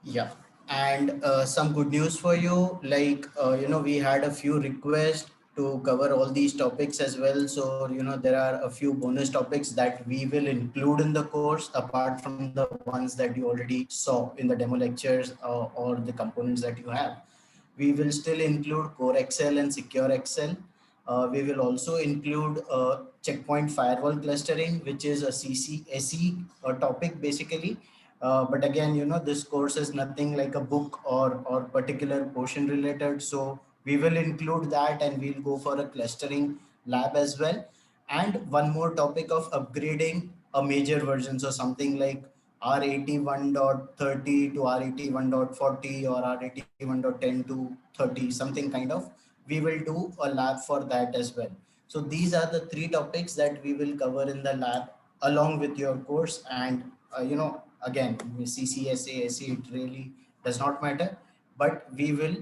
Yeah, and some good news for you. Like we had a few requests to cover all these topics as well. So there are a few bonus topics that we will include in the course apart from the ones that you already saw in the demo lectures or the components that you have. We will still include core Excel and secure Excel. We will also include checkpoint firewall clustering, which is a CCSE topic basically. But again, this course is nothing like a book or particular portion related. So we will include that and we'll go for a clustering lab as well. And one more topic of upgrading a major version. So something like R81.30 to R81.40 or R81.10 to 30, something kind of. We will do a lab for that as well. So these are the three topics that we will cover in the lab along with your course. And again, CCSA, SE, it really does not matter, but we will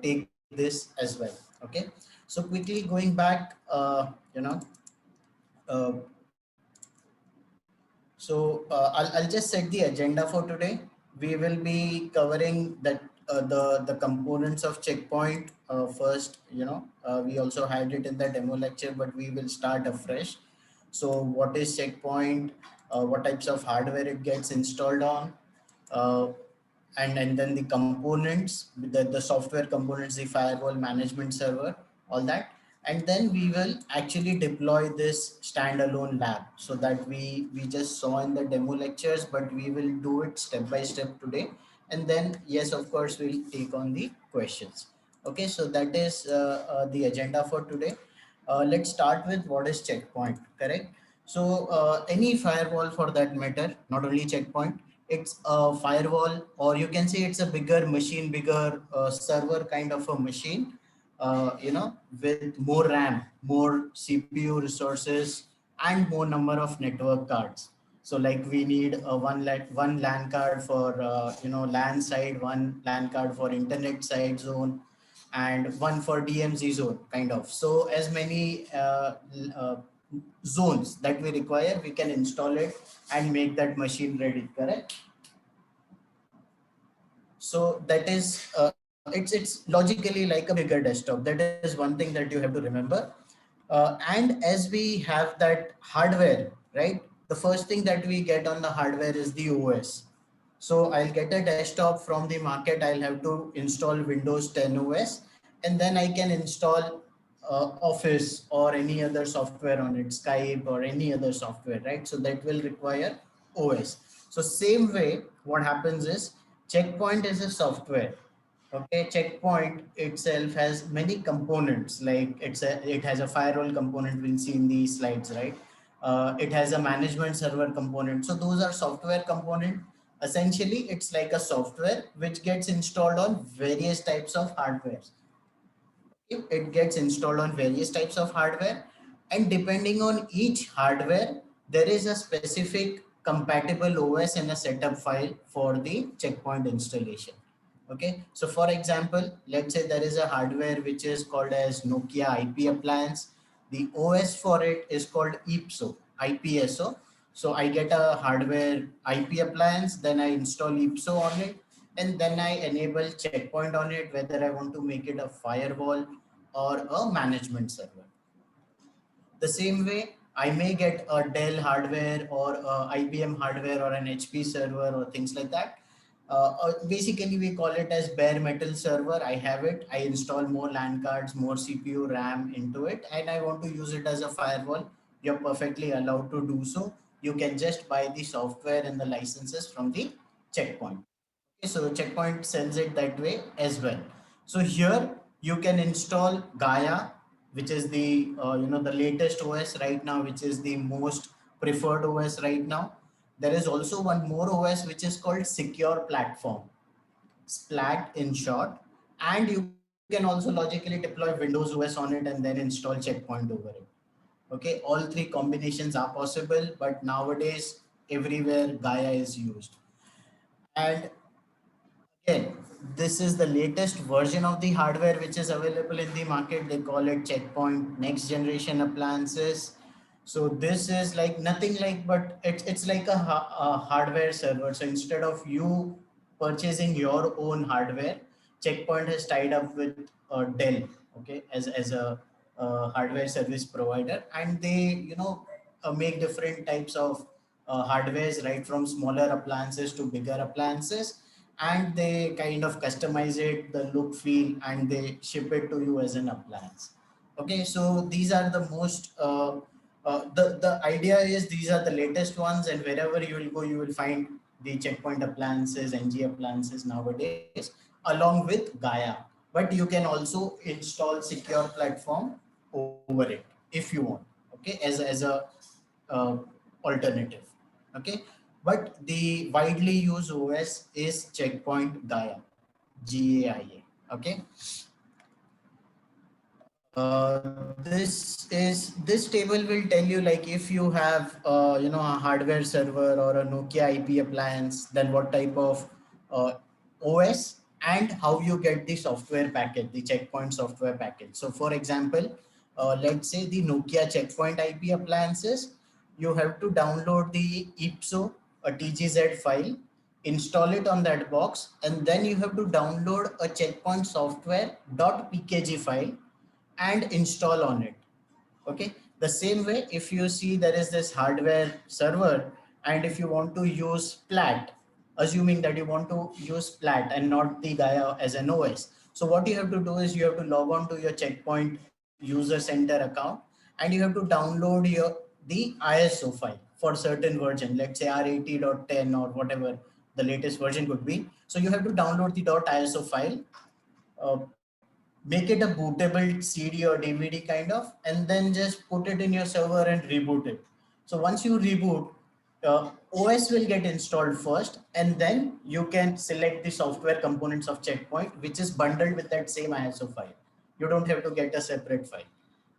take this as well. Okay. So quickly going back, uh, I'll just set the agenda for today. We will be covering that the components of checkpoint first. We also had it in the demo lecture, but we will start afresh. So what is checkpoint? What types of hardware it gets installed on? Uh, and then the components, the software components, the firewall management server, all that. And then we will actually deploy this standalone lab, so that we just saw in the demo lectures, but we will do it step by step today. And then yes, of course, we'll take on the questions. Okay, so that is the agenda for today. Let's start with what is checkpoint, correct? So any firewall for that matter, not only checkpoint, it's a firewall, or you can say it's a bigger machine, bigger server kind of a machine, with more RAM, more CPU resources, and more number of network cards. So like we need one LAN card for LAN side, one LAN card for internet side zone, and one for DMZ zone kind of. So as many zones that we require, we can install it and make that machine ready, correct? So that is it's logically like a bigger desktop. That is one thing that you have to remember. And as we have that hardware, right, the first thing that we get on the hardware is the OS. So I'll get a desktop from the market. I'll have to install Windows 10 OS, and then I can install Office or any other software on it, Skype or any other software, right? So that will require OS. So same way, what happens is Checkpoint is a software. Okay, Checkpoint itself has many components. Like it has a firewall component. We'll see in these slides, right? It has a management server component. So those are software component. Essentially, it's like a software which gets installed on various types of hardware. It gets installed on various types of hardware, and depending on each hardware, there is a specific compatible OS and a setup file for the checkpoint installation. Okay, so for example, let's say there is a hardware which is called as Nokia IP appliance. The OS for it is called IPSO. So I get a hardware IP appliance, then I install IPSO on it, and then I enable checkpoint on it, whether I want to make it a firewall or a management server. The same way, I may get a Dell hardware or a IBM hardware or an HP server or things like that. Basically, we call it as bare metal server. I have it. I install more LAN cards, more CPU, RAM into it, and I want to use it as a firewall. You're perfectly allowed to do so. You can just buy the software and the licenses from the checkpoint. Okay, so Checkpoint sells it that way as well. So here you can install Gaia, which is the the latest OS right now, which is the most preferred OS right now. There is also one more OS which is called Secure Platform, SPLAT in short, and you can also logically deploy Windows OS on it and then install Checkpoint over it. Okay, all three combinations are possible, but nowadays everywhere Gaia is used. And again, this is the latest version of the hardware which is available in the market. They call it Checkpoint Next Generation Appliances. So this is like nothing like, but it's like a hardware server. So instead of you purchasing your own hardware, Checkpoint has tied up with Dell, okay, as a hardware service provider, and they make different types of hardwares, right from smaller appliances to bigger appliances, and they kind of customize it, the look, feel, and they ship it to you as an appliance. Okay, so these are the most the idea is these are the latest ones, and wherever you will go, you will find the Checkpoint appliances, NG appliances nowadays, along with Gaia. But you can also install secure platform over it if you want. Okay, as a uh, alternative. Okay, but the widely used OS is Checkpoint Gaia, GAIA. Okay, this table will tell you, like, if you have a hardware server or a Nokia IP appliance, then what type of uh, OS and how you get the software package, the Checkpoint software package. So for example, let's say the Nokia Checkpoint IP appliances, you have to download the IPSO, a TGZ file, install it on that box, and then you have to download a Checkpoint software .pkg file and install on it. Okay, the same way, if you see there is this hardware server, and if you want to use Plat, assuming that you want to use Plat and not the Gaia as an OS, so what you have to do is you have to log on to your Checkpoint user center account, and you have to download the ISO file for certain version, let's say R80.10 or whatever the latest version could be. So you have to download the .iso file, uh, make it a bootable CD or DVD kind of, and then just put it in your server and reboot it. So once you reboot, OS will get installed first, and then you can select the software components of Checkpoint, which is bundled with that same ISO file. You don't have to get a separate file.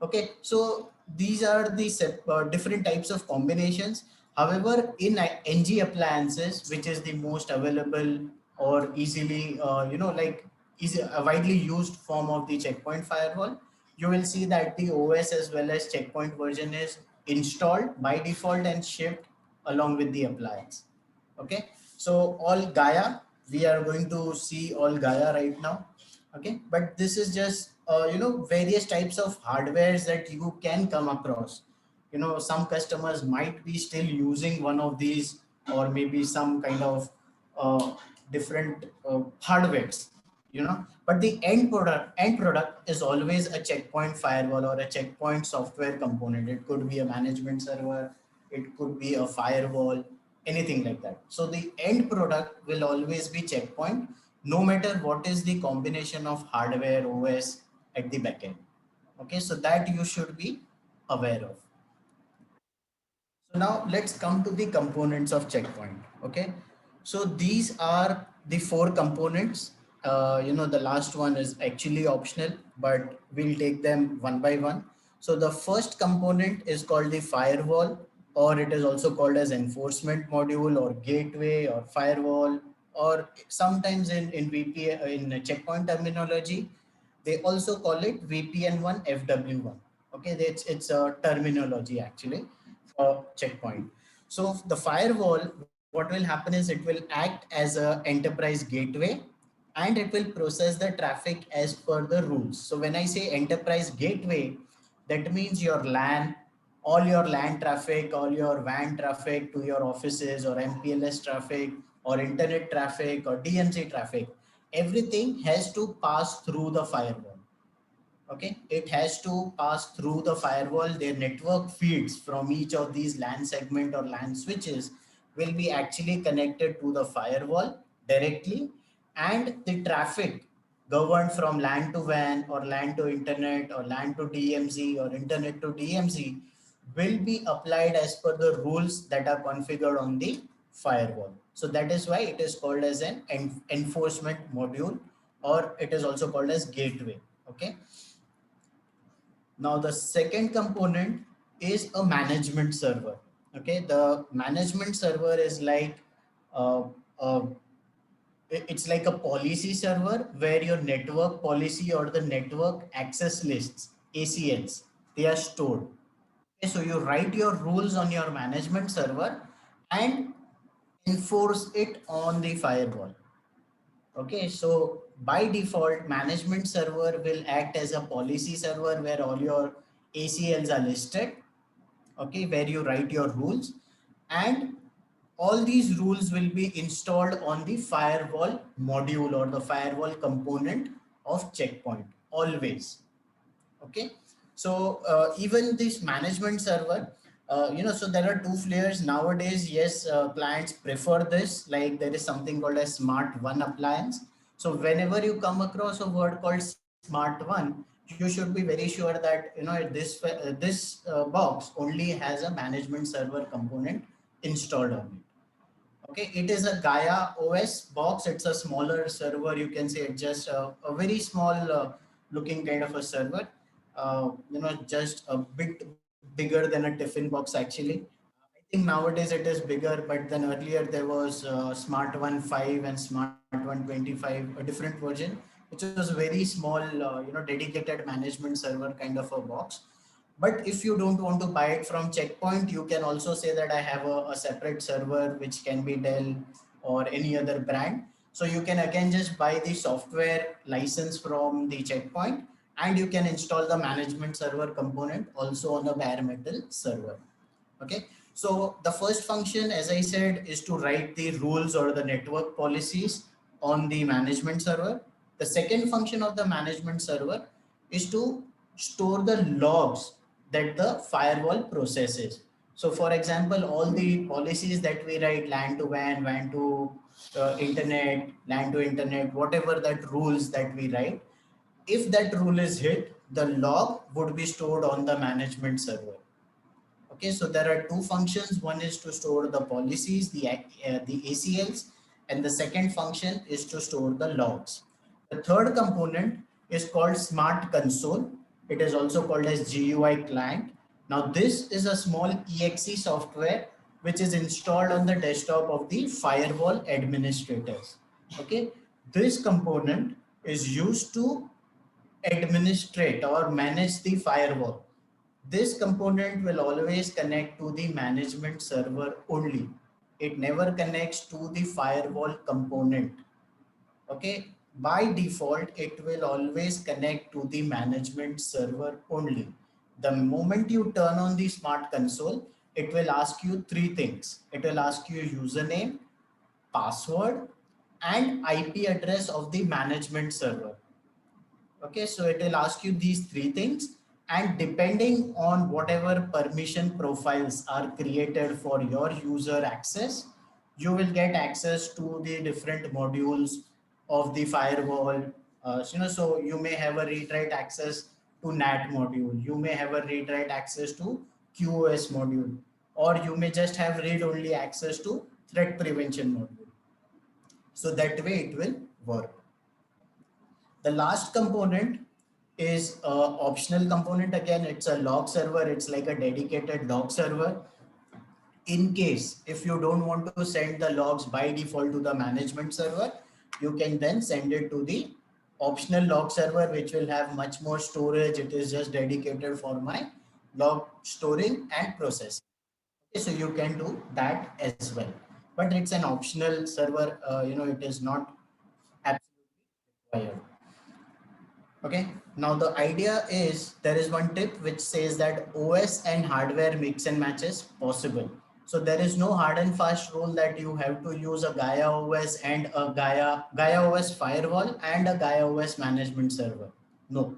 Okay, so these are the different types of combinations. However, in NG appliances, which is the most available or easily, like is a widely used form of the Checkpoint firewall, you will see that the OS as well as Checkpoint version is installed by default and shipped along with the appliance. Okay, so all Gaia, we are going to see all Gaia right now. Okay, but this is just various types of hardwares that you can come across. Some customers might be still using one of these, or maybe some kind of uh, different hardwares, but the end product is always a Checkpoint firewall or a Checkpoint software component. It could be a management server, it could be a firewall, anything like that. So the end product will always be Checkpoint, no matter what is the combination of hardware OS at the backend. Okay, so that you should be aware of. So now let's come to the components of Checkpoint. Okay, so these are the four components. The last one is actually optional, but we'll take them one by one. So the first component is called the firewall, or it is also called as enforcement module or gateway or firewall, or sometimes in VPN, in Checkpoint terminology, they also call it VPN1 FW1. Okay, it's a terminology actually for Checkpoint. So the firewall, what will happen is it will act as a enterprise gateway, and it will process the traffic as per the rules. So when I say enterprise gateway, that means your LAN, all your LAN traffic, all your WAN traffic to your offices, or MPLS traffic, or internet traffic, or DMZ traffic, everything has to pass through the firewall. Okay, it has to pass through the firewall. Their network feeds from each of these LAN segment or LAN switches will be actually connected to the firewall directly, and the traffic governed from LAN to WAN or LAN to internet or LAN to DMZ or internet to DMZ will be applied as per the rules that are configured on the firewall. So that is why it is called as an enforcement module, or it is also called as gateway. Okay, now the second component is a management server. Okay, the management server is like uh, uh, it's like a policy server where your network policy or the network access lists, ACLs, they are stored. Okay, so you write your rules on your management server and enforce it on the firewall. Okay, so by default, management server will act as a policy server where all your ACLs are listed, okay, where you write your rules, and all these rules will be installed on the firewall module or the firewall component of Checkpoint always. Okay, so even this management server, so there are two flavors nowadays. Yes, clients prefer this, like there is something called a smart one appliance. So whenever you come across a word called smart one, you should be very sure that this box only has a management server component installed on it. Okay, it is a Gaia OS box. It's a smaller server. You can say it's just a very small looking kind of a server. Just a bit bigger than a tiffin box actually. I think nowadays it is bigger, but then earlier there was Smart One 5 and Smart One 25, a different version, which was very small, dedicated management server kind of a box. But if you don't want to buy it from Checkpoint, you can also say that I have a separate server which can be Dell or any other brand. So you can again just buy the software license from the Checkpoint, and you can install the management server component also on a bare metal server. Okay. So the first function, as I said, is to write the rules or the network policies on the management server. The second function of the management server is to store the logs that the firewall processes. So for example, all the policies that we write, LAN to WAN, WAN to internet, LAN to internet, whatever that rules that we write, if that rule is hit, the log would be stored on the management server. Okay, so there are two functions. One is to store the policies, the ACLs, and the second function is to store the logs. The third component is called Smart Console. It is also called as GUI client. Now, this is a small EXE software which is installed on the desktop of the firewall administrators. Okay, this component is used to administrate or manage the firewall. This component will always connect to the management server only. It never connects to the firewall component. Okay. By default, it will always connect to the management server only. The moment you turn on the smart console, it will ask you three things. It will ask you username, password, and IP address of the management server. Okay, so it will ask you these three things, and depending on whatever permission profiles are created for your user access, you will get access to the different modules of the firewall. So you may have a read-write access to NAT module. You may have a read-write access to QoS module, or you may just have read-only access to threat prevention module. So that way it will work. The last component is a optional component. Again, it's a log server. It's like a dedicated log server. In case if you don't want to send the logs by default to the management server, you can then send it to the optional log server, which will have much more storage. It is just dedicated for my log storing and processing. Okay, so you can do that as well, but it's an optional server. It is not absolutely required. Okay. Now the idea is there is one tip which says that OS and hardware mix and match is possible. So there is no hard and fast rule that you have to use a Gaia OS and a Gaia OS firewall and a Gaia OS management server. No.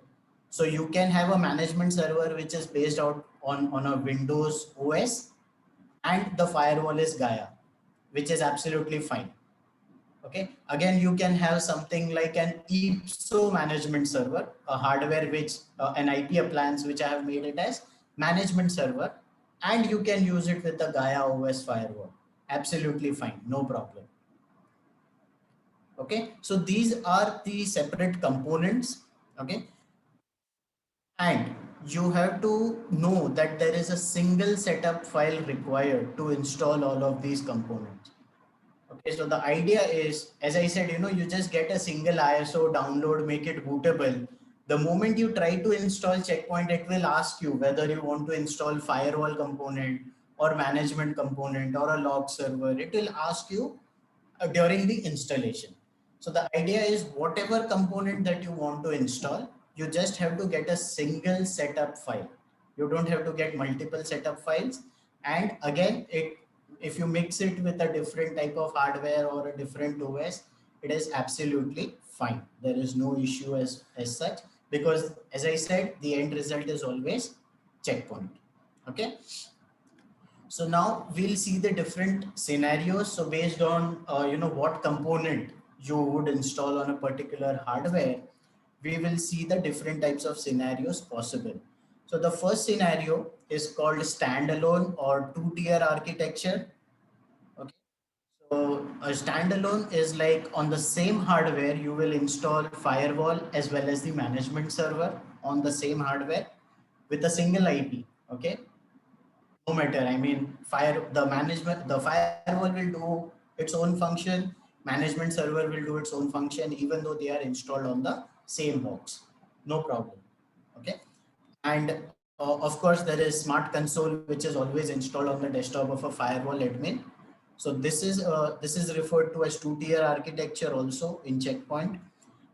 So you can have a management server which is based out on a Windows OS, and the firewall is Gaia, which is absolutely fine. Okay, again, you can have something like an IPSO management server, a hardware which an IP appliance which I have made it as management server, and you can use it with the Gaia OS firewall. Absolutely fine, no problem. Okay, so these are the separate components. Okay, and you have to know that there is a single setup file required to install all of these components. Okay, so the idea is, as I said, you just get a single ISO, download, make it bootable. The moment you try to install Checkpoint, it will ask you whether you want to install firewall component or management component or a log server. It will ask you during the installation. So the idea is whatever component that you want to install, you just have to get a single setup file. You don't have to get multiple setup files. And again, if you mix it with a different type of hardware or a different OS, it is absolutely fine. There is no issue as such, because as I said, the end result is always checkpoint. Okay. So now we'll see the different scenarios. So based on what component you would install on a particular hardware, we will see the different types of scenarios possible. So the first scenario is called standalone or two-tier architecture. Okay. So a standalone is like on the same hardware, you will install firewall as well as the management server on the same hardware with a single IP. Okay. No matter, I mean, the firewall will do its own function, management server will do its own function, even though they are installed on the same box. No problem. Okay. And of course there is smart console, which is always installed on the desktop of a firewall admin. So this is referred to as two-tier architecture also in checkpoint.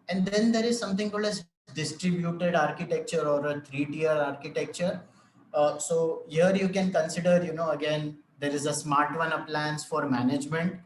And then there is something called as distributed architecture or a three-tier architecture. So here you can consider, again, there is a smart one appliance for management,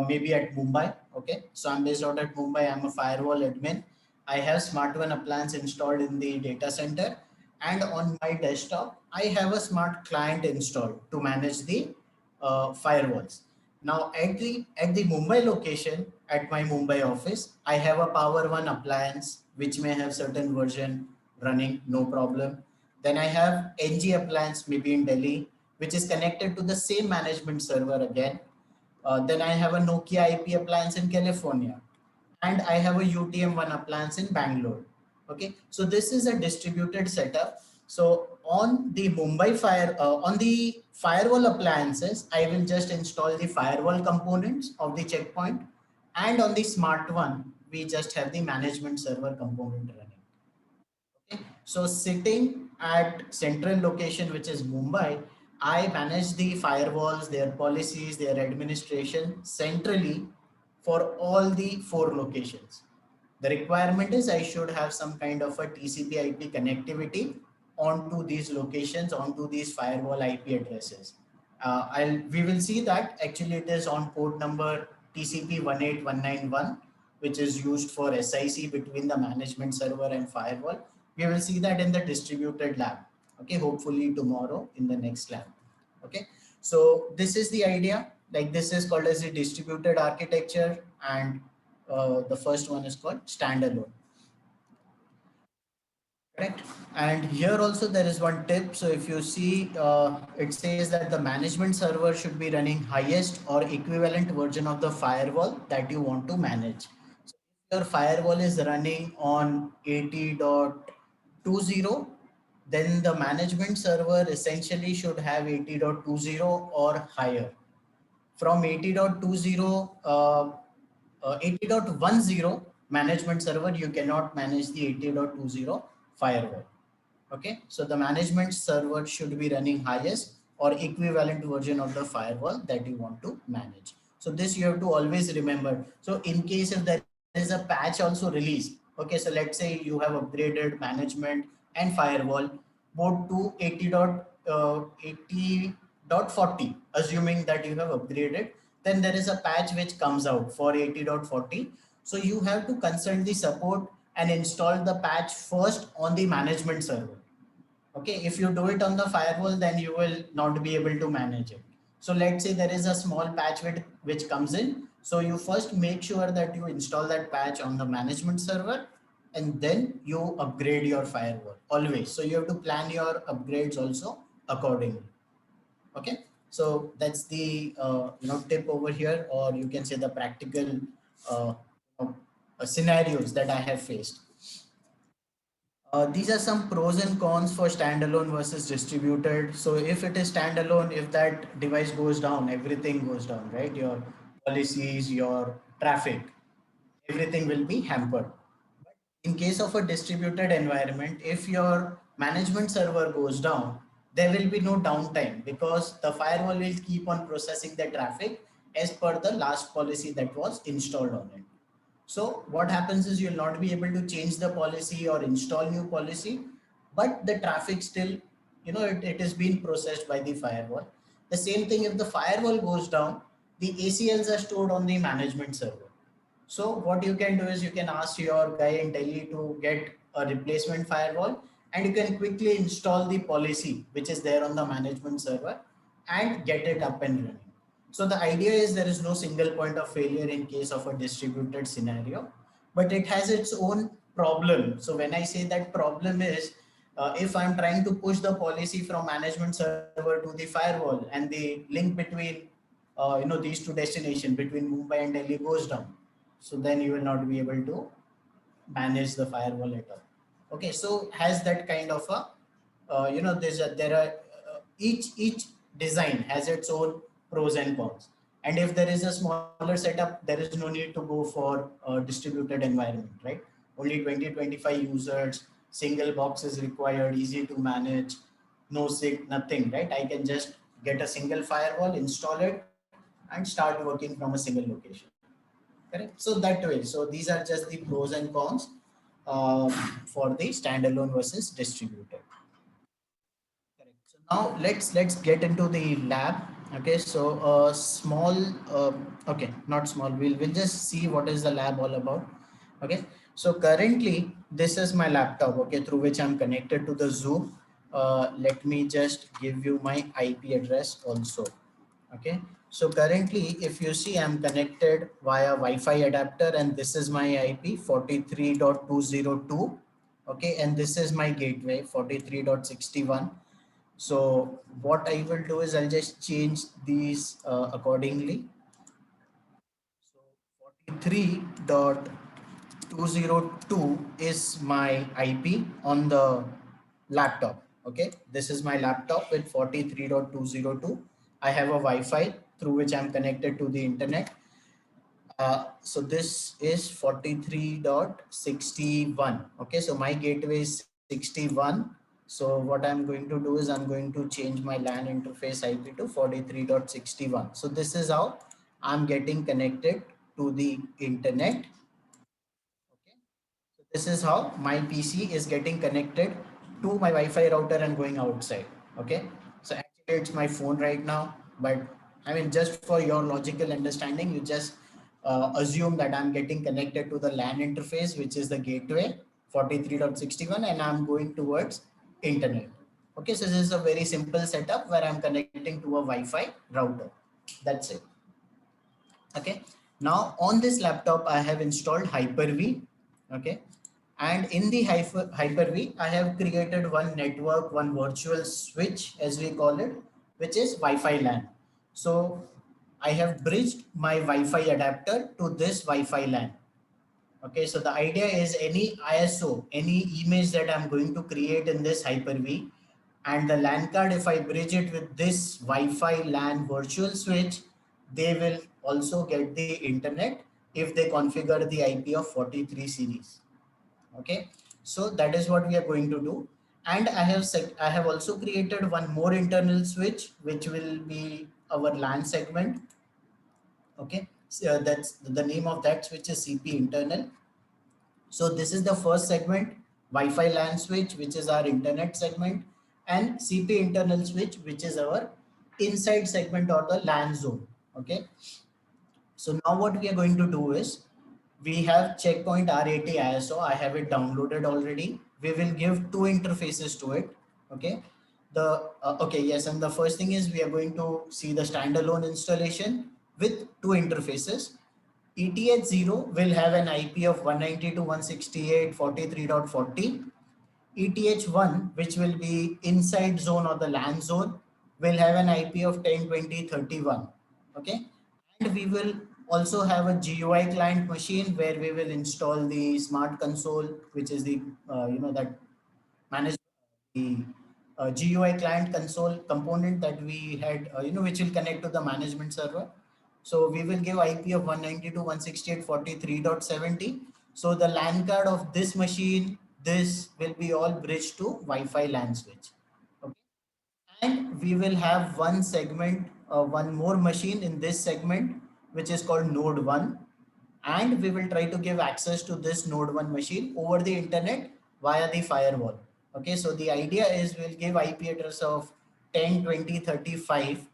maybe at Mumbai. Okay. So I'm based out at Mumbai. I'm a firewall admin. I have smart one appliance installed in the data center. And on my desktop, I have a smart client installed to manage the firewalls. Now at the Mumbai location, at my Mumbai office, I have a Power One appliance which may have certain version running, no problem. Then I have NG appliance maybe in Delhi, which is connected to the same management server again. Then I have a Nokia IP appliance in California, and I have a UTM1 appliance in Bangalore. Okay, so this is a distributed setup. So on the firewall appliances, I will just install the firewall components of the checkpoint, and on the smart one, we just have the management server component running. Okay. So sitting at central location, which is Mumbai, I manage the firewalls, their policies, their administration centrally for all the four locations. The requirement is I should have some kind of a TCP IP connectivity onto these locations, onto these firewall IP addresses. We will see that actually it is on port number TCP 18191, which is used for SIC between the management server and firewall. We will see that in the distributed lab. Okay, hopefully tomorrow in the next lab. Okay, so this is the idea. Like this is called as a distributed architecture, and the first one is called standalone. Correct. And here also there is one tip. So if you see, it says that the management server should be running highest or equivalent version of the firewall that you want to manage. So if your firewall is running on 80.20, then the management server essentially should have 80.20 or higher. From 80.20, 80.10 management server, you cannot manage the 80.20 firewall. Okay, so the management server should be running highest or equivalent version of the firewall that you want to manage. So this you have to always remember. So in case if there is a patch also released, okay, so let's say you have upgraded management and firewall both to 80.40, assuming that you have upgraded, then there is a patch which comes out for 80.40. So you have to consult the support and install the patch first on the management server. Okay, if you do it on the firewall, then you will not be able to manage it. So let's say there is a small patch which comes in. So you first make sure that you install that patch on the management server, and then you upgrade your firewall always. So you have to plan your upgrades also accordingly. Okay, so that's the tip over here, or you can say the practical uh, scenarios that I have faced. These are some pros and cons for standalone versus distributed. So if it is standalone, if that device goes down, everything goes down, right? Your policies, your traffic, everything will be hampered. In case of a distributed environment, if your management server goes down, there will be no downtime because the firewall will keep on processing the traffic as per the last policy that was installed on it. So what happens is you'll not be able to change the policy or install new policy, but the traffic still, it is being processed by the firewall. The same thing, if the firewall goes down, the ACLs are stored on the management server. So what you can do is you can ask your guy in Delhi to get a replacement firewall, and you can quickly install the policy which is there on the management server and get it up and running. So the idea is there is no single point of failure in case of a distributed scenario, but it has its own problem. So when I say that problem is, if I'm trying to push the policy from management server to the firewall and the link between these two destinations between Mumbai and Delhi goes down, so then you will not be able to manage the firewall at all. Okay, so has that kind of a there are each design has its own pros and cons. And if there is a smaller setup, there is no need to go for a distributed environment, right? Only 20-25 users, single box is required, easy to manage, no SIG, nothing, right? I can just get a single firewall, install it, and start working from a single location. Correct. So that way. So these are just the pros and cons for the standalone versus distributed. Correct. So now let's get into the lab. Okay. So small. Okay, not small. We'll just see what is the lab all about. Okay. So currently this is my laptop. Okay, through which I'm connected to the Zoom. Let me just give you my IP address also. Okay, so currently if you see, I'm connected via Wi-Fi adapter, and this is my IP 43.202. Okay, and this is my gateway 43.61. So what I will do is I'll just change these accordingly. So 43.202 is my IP on the laptop. Okay, this is my laptop with 43.202. I have a Wi-Fi through which I'm connected to the internet. So this is 43.61. Okay, so my gateway is 61. So what I'm going to do is I'm going to change my LAN interface IP to 43.61. So this is how I'm getting connected to the internet. Okay. So this is how my PC is getting connected to my Wi-Fi router and going outside. Okay. So actually it's my phone right now, but I mean, just for your logical understanding, you just assume that I'm getting connected to the LAN interface, which is the gateway 43.61, and I'm going towards internet. Okay. So this is a very simple setup where I'm connecting to a Wi-Fi router. That's it. Okay, now on this laptop I have installed Hyper-V. Okay, and in the Hyper-V I have created one network, one virtual switch as we call it, which is Wi-Fi LAN. So I have bridged my Wi-Fi adapter to this Wi-Fi LAN. Okay, so the idea is any ISO, any image that I'm going to create in this Hyper-V, and the LAN card, if I bridge it with this Wi-Fi LAN virtual switch, they will also get the internet if they configure the IP of 43 series. Okay, so that is what we are going to do. And I have also created one more internal switch, which will be our LAN segment. Okay, so that's the name of that switch is CP internal. So this is the first segment, Wi-Fi LAN switch, which is our internet segment, and CP internal switch, which is our inside segment or the LAN zone. Okay. So now what we are going to do is we have Checkpoint R80 ISO. I have it downloaded already. We will give two interfaces to it. Okay. Okay, yes, and the first thing is we are going to see the standalone installation with two interfaces. ETH0 will have an IP of 192.168.43.40. ETH1, which will be inside zone or the LAN zone, will have an IP of 10.20.31. Okay, and we will also have a GUI client machine where we will install the smart console, which is the that manage the GUI client console component that we had, which will connect to the management server. So we will give IP of 192.168.43.70. So the LAN card of this machine, this will be all bridged to Wi-Fi LAN switch. Okay. And we will have one segment, one more machine in this segment, which is called Node 1. and we will try to give access to this node 1 machine over the internet via the firewall. Okay, so the idea is we'll give IP address of 10, 20, 35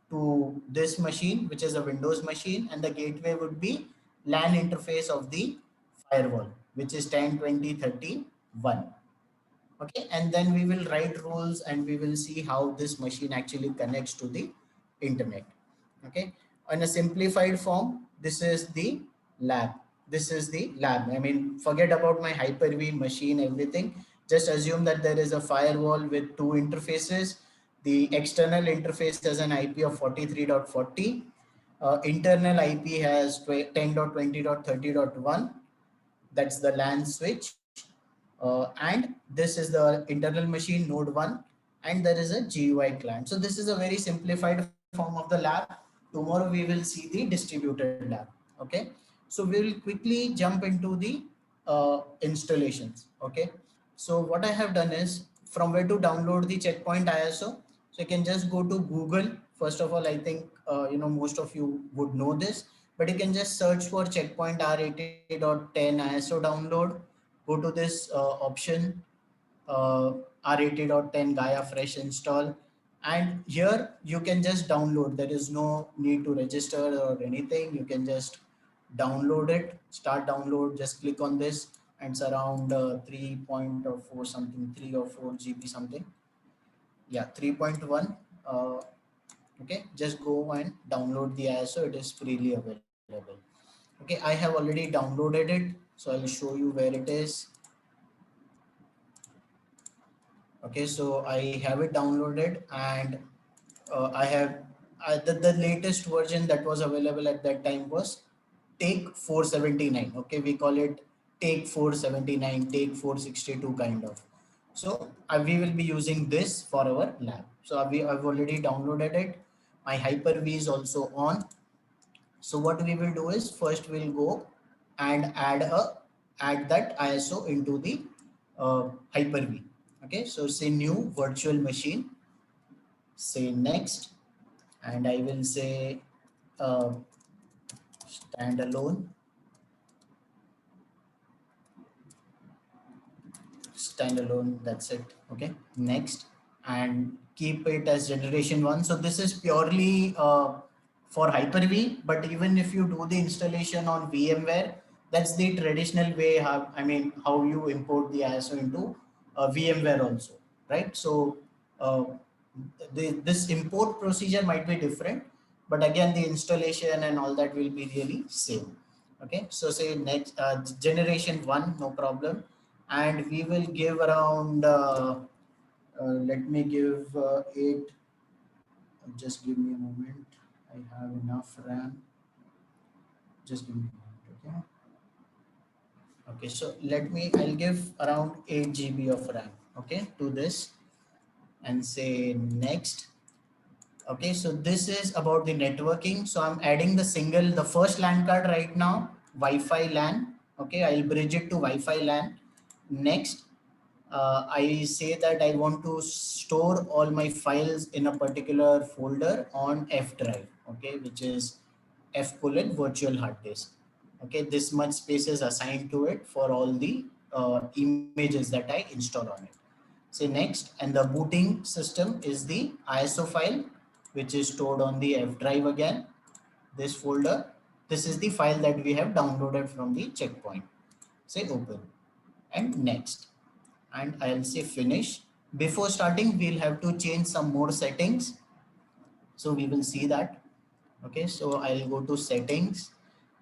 to this machine, which is a Windows machine, and the gateway would be LAN interface of the firewall, which is 10, 20, 31. Okay, and then we will write rules and we will see how this machine actually connects to the internet. Okay, in a simplified form, this is the lab. This is the lab. I mean, forget about my Hyper-V machine, everything. Just assume that there is a firewall with two interfaces. The external interface has an IP of 43.40. Internal IP has 10.20.30.1. That's the LAN switch. And this is the internal machine node 1, and there is a GUI client. So this is a very simplified form of the lab. Tomorrow we will see the distributed lab. Okay, so we will quickly jump into the installations. Okay, so what I have done is from where to download the Checkpoint ISO. So you can just go to Google. First of all, I think most of you would know this, but you can just search for Checkpoint R80.10 ISO download. Go to this option, R80.10 Gaia Fresh install, and here you can just download. There is no need to register or anything. You can just download it, start download, just click on this, and it's around 3.4 something, 3 or 4 GB something. Yeah, 3.1. Okay, just go and download the ISO. It is freely available. Okay, I have already downloaded it, so I'll show you where it is. Okay, so I have it downloaded, and I have the latest version that was available at that time was Take 479. Okay, we call it Take 479, Take 462 kind of. So we will be using this for our lab. So I've already downloaded it. My Hyper-V is also on. So what we will do is first we'll go and add that ISO into the Hyper-V. Okay, so say new virtual machine, say next, and I will say uh, standalone, that's it. Okay, next, and keep it as generation 1. So this is purely for Hyper-V, but even if you do the installation on VMware, that's the traditional way how you import the ISO into VMware also, right? So uh, this import procedure might be different, but again the installation and all that will be really same. Okay, so say next generation 1, no problem, and we will give around let me give 8. Just give me a moment. I have enough RAM. Just give me a moment. Okay, okay, so I'll give around 8 GB of RAM, okay, to this, and say next. Okay, so this is about the networking. So I'm adding the first LAN card right now, Wi-Fi LAN. Okay, I'll bridge it to Wi-Fi LAN. Next, I say that I want to store all my files in a particular folder on F drive. Okay, which is F colon virtual hard disk. Okay, this much space is assigned to it for all the images that I install on it. Say next, and the booting system is the ISO file, which is stored on the F drive again, this folder. This is the file that we have downloaded from the Checkpoint. Say open and next, and I'll say finish. Before starting, we'll have to change some more settings. So we will see that. Okay, so I'll go to settings.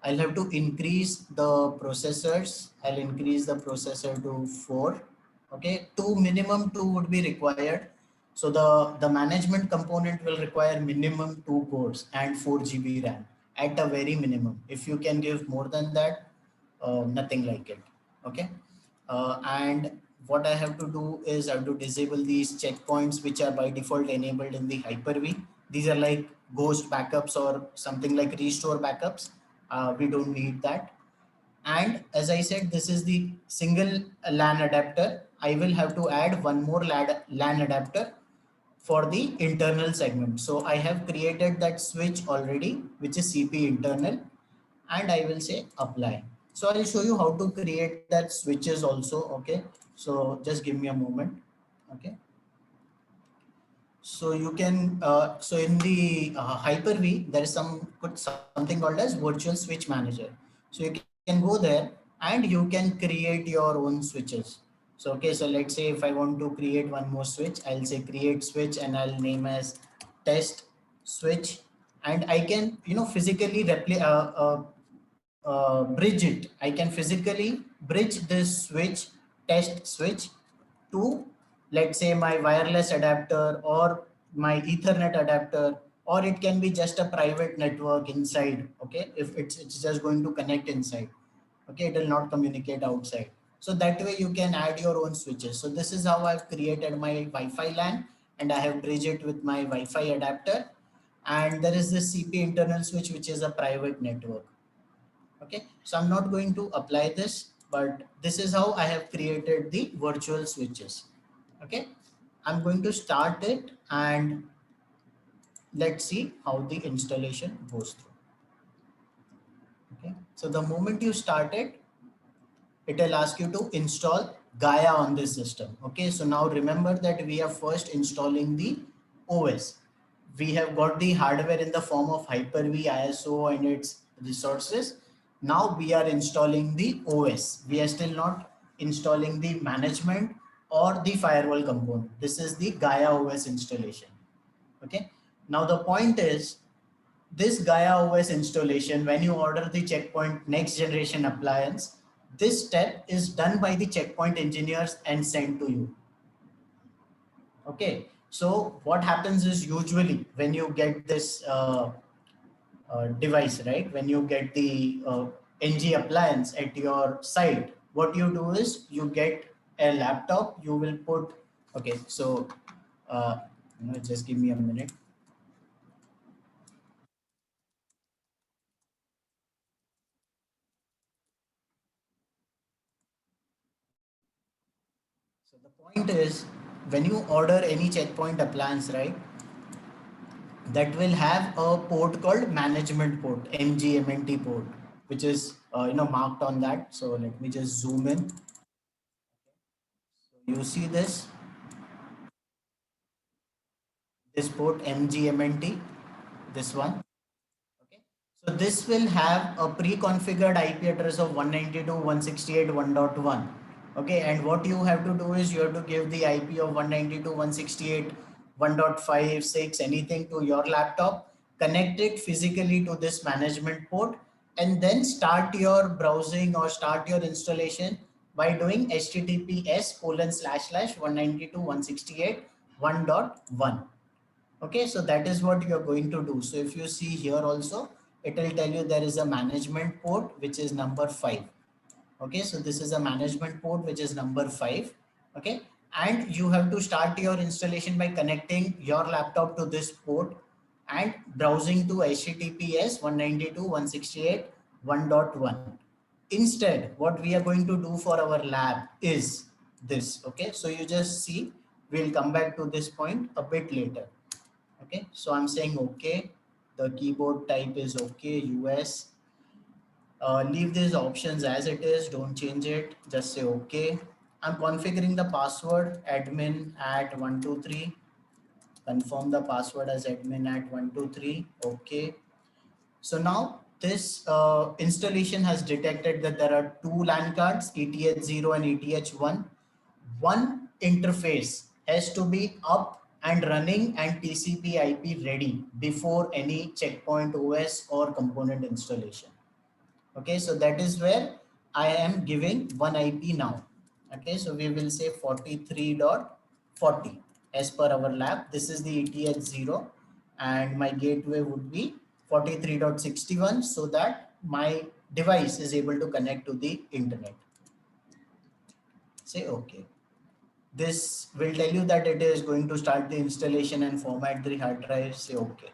I'll have to increase the processors. I'll increase the processor to 4. Okay, minimum two would be required. So the management component will require minimum 2 cores and 4 GB RAM at a very minimum. If you can give more than that, nothing like it. Okay, and what I have to do is I have to disable these checkpoints which are by default enabled in the Hyper-V. These are like ghost backups or something like restore backups. We don't need that. And as I said, this is the single LAN adapter. I will have to add one more LAN adapter for the internal segment. So I have created that switch already, which is CP internal. and I will say apply. So I'll show you how to create that switches also. Okay, so just give me a moment. Okay, so you can so in the Hyper-V there is something called as virtual switch manager. So you can go there and you can create your own switches. So okay, so let's say if I want to create one more switch, I'll say create switch and I'll name as test switch. And I can, physically bridge it. I can physically bridge this switch, test switch, to, let's say, my wireless adapter or my Ethernet adapter, or it can be just a private network inside. Okay, if it's just going to connect inside. Okay, it will not communicate outside. So that way you can add your own switches. So this is how I've created my Wi-Fi LAN, and I have bridged it with my Wi-Fi adapter. And there is this CP internal switch, which is a private network. Okay, so I'm not going to apply this, but this is how I have created the virtual switches. Okay, I'm going to start it and let's see how the installation goes through. Okay, so the moment you start it, it will ask you to install Gaia on this system. Okay, so now remember that we are first installing the OS. We have got the hardware in the form of Hyper-V, ISO and its resources. Now we are installing the OS. We are still not installing the management or the firewall component. This is the Gaia OS installation. Okay, now the point is, this Gaia OS installation, when you order the Checkpoint next generation appliance, this step is done by the Checkpoint engineers and sent to you. Okay, so what happens is, usually when you get this device, right, when you get the NG appliance at your site, what you do is you get a laptop, you will put, okay, so uh, just give me a minute. So the point is, when you order any Checkpoint appliance, right, that will have a port called management port, MGMNT port, which is marked on that. So let me just zoom in. So you see this port MGMNT, this one. Okay. So this will have a pre-configured IP address of 192.168.1.1. Okay, and what you have to do is you have to give the IP of 192.168.1.56, anything, to your laptop, connect it physically to this management port, and then start your browsing or start your installation by doing https://192.168.1.1. Okay, so that is what you're going to do. So if you see here also, it will tell you there is a management port which is number 5. Okay, so this is a management port which is number 5. Okay, and you have to start your installation by connecting your laptop to this port and browsing to https 192.168.1.1. Instead, what we are going to do for our lab is this. Okay, so you just see, we'll come back to this point a bit later. Okay, so I'm saying okay, the keyboard type is okay, US. Leave these options as it is, don't change it, just say okay. I'm configuring the password admin at 123. Confirm the password as admin at 123. Okay, so now this installation has detected that there are two LAN cards, ETH0 and ETH1. One interface has to be up and running and TCP IP ready before any Checkpoint OS or component installation. Okay, so that is where I am giving one IP now. Okay, so we will say 43.40 as per our lab. This is the ETH0 and my gateway would be 43.61, so that my device is able to connect to the internet. Say okay. This will tell you that it is going to start the installation and format the hard drive. Say okay.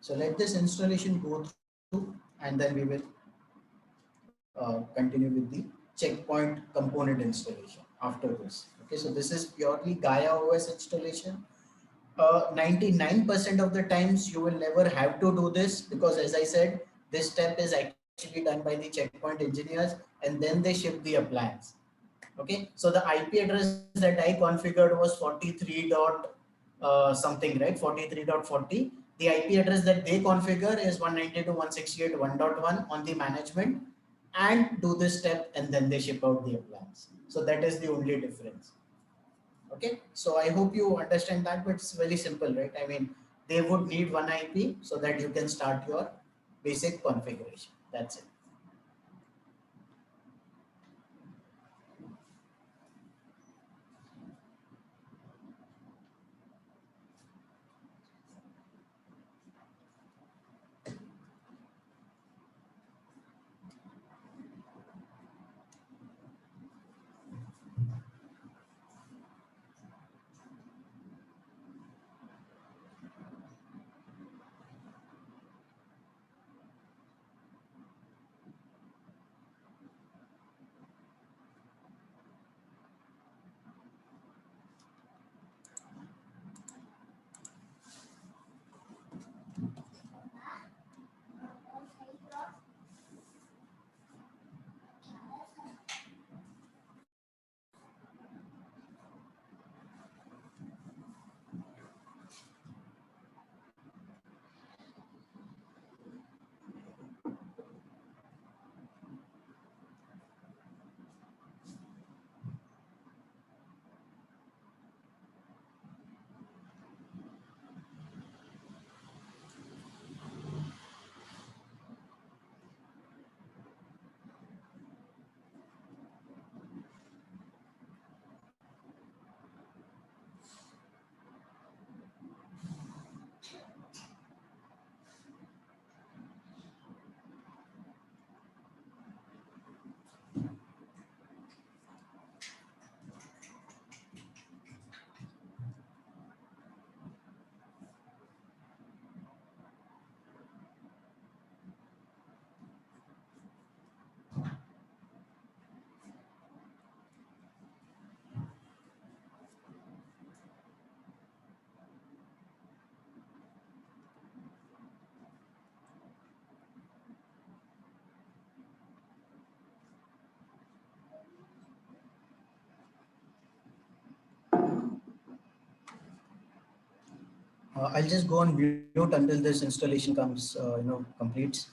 So let this installation go through, and then we will continue with the checkpoint component installation after this. Okay, so this is purely Gaia OS installation. 99% of the times you will never have to do this, because as I said, this step is actually done by the checkpoint engineers, and then they ship the appliance. Okay, so the IP address that I configured was 43 dot something, right? 43.40. The IP address that they configure is 192.168.1.1 on the management, and do this step, and then they ship out the appliance. So that is the only difference. Okay, so I hope you understand that, but it's very simple, right? I mean, they would need one IP so that you can start your basic configuration. That's it. I'll just go on mute until this installation comes, completes.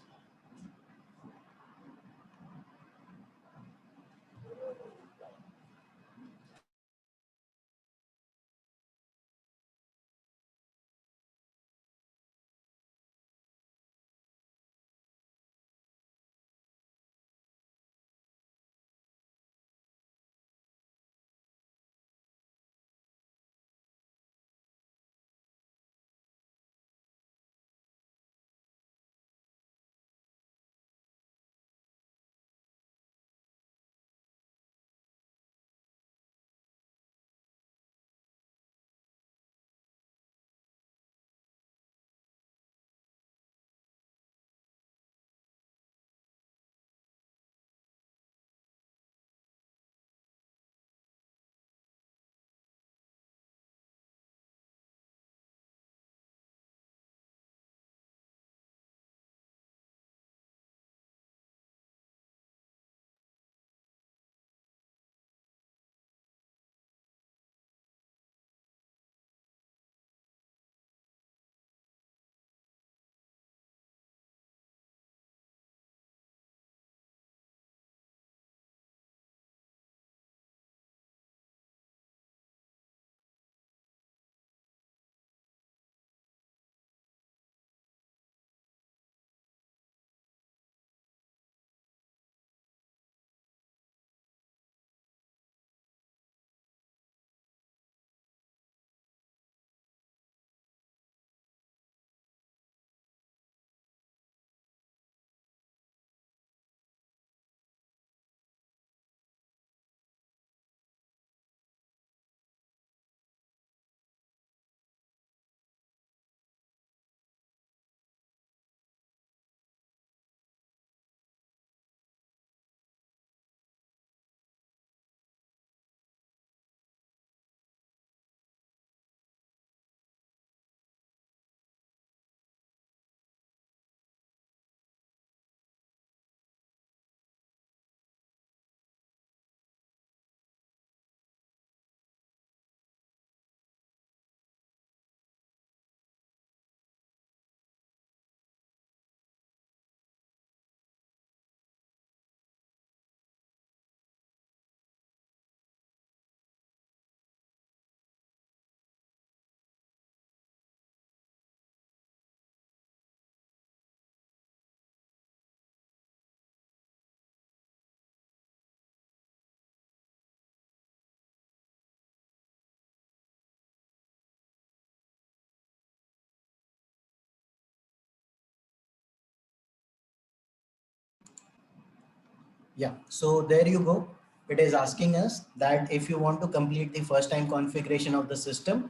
Yeah, so there you go. It is asking us that if you want to complete the first time configuration of the system,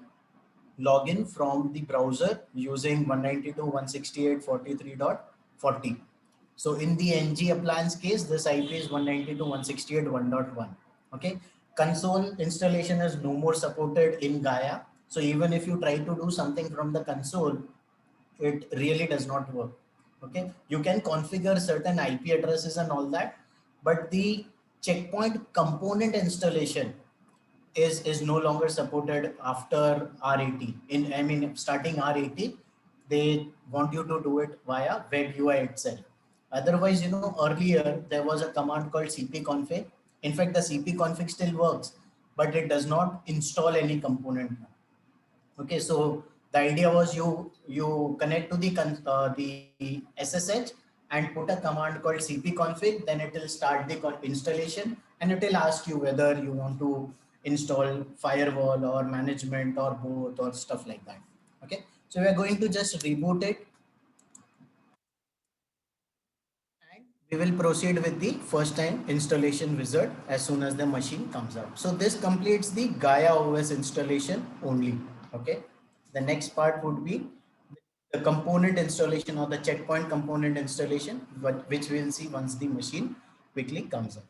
log in from the browser using 192.168.43.40. So in the NG appliance case, this IP is 192.168.1.1. Okay. Console installation is no more supported in Gaia. So even if you try to do something from the console, it really does not work. Okay. You can configure certain IP addresses and all that, but the checkpoint component installation is no longer supported after R80. In I mean, starting R80, they want you to do it via web UI itself. Otherwise, earlier there was a command called cpconfig. In fact, the cpconfig still works, but it does not install any component. Okay, so the idea was you connect to the SSH and put a command called cpconfig, then it will start the installation and it will ask you whether you want to install firewall or management or both or stuff like that. Okay, so we are going to just reboot it and we will proceed with the first time installation wizard as soon as the machine comes up. So this completes the Gaia OS installation only. Okay. The next part would be the component installation or the checkpoint component installation, which we'll see once the machine quickly comes up.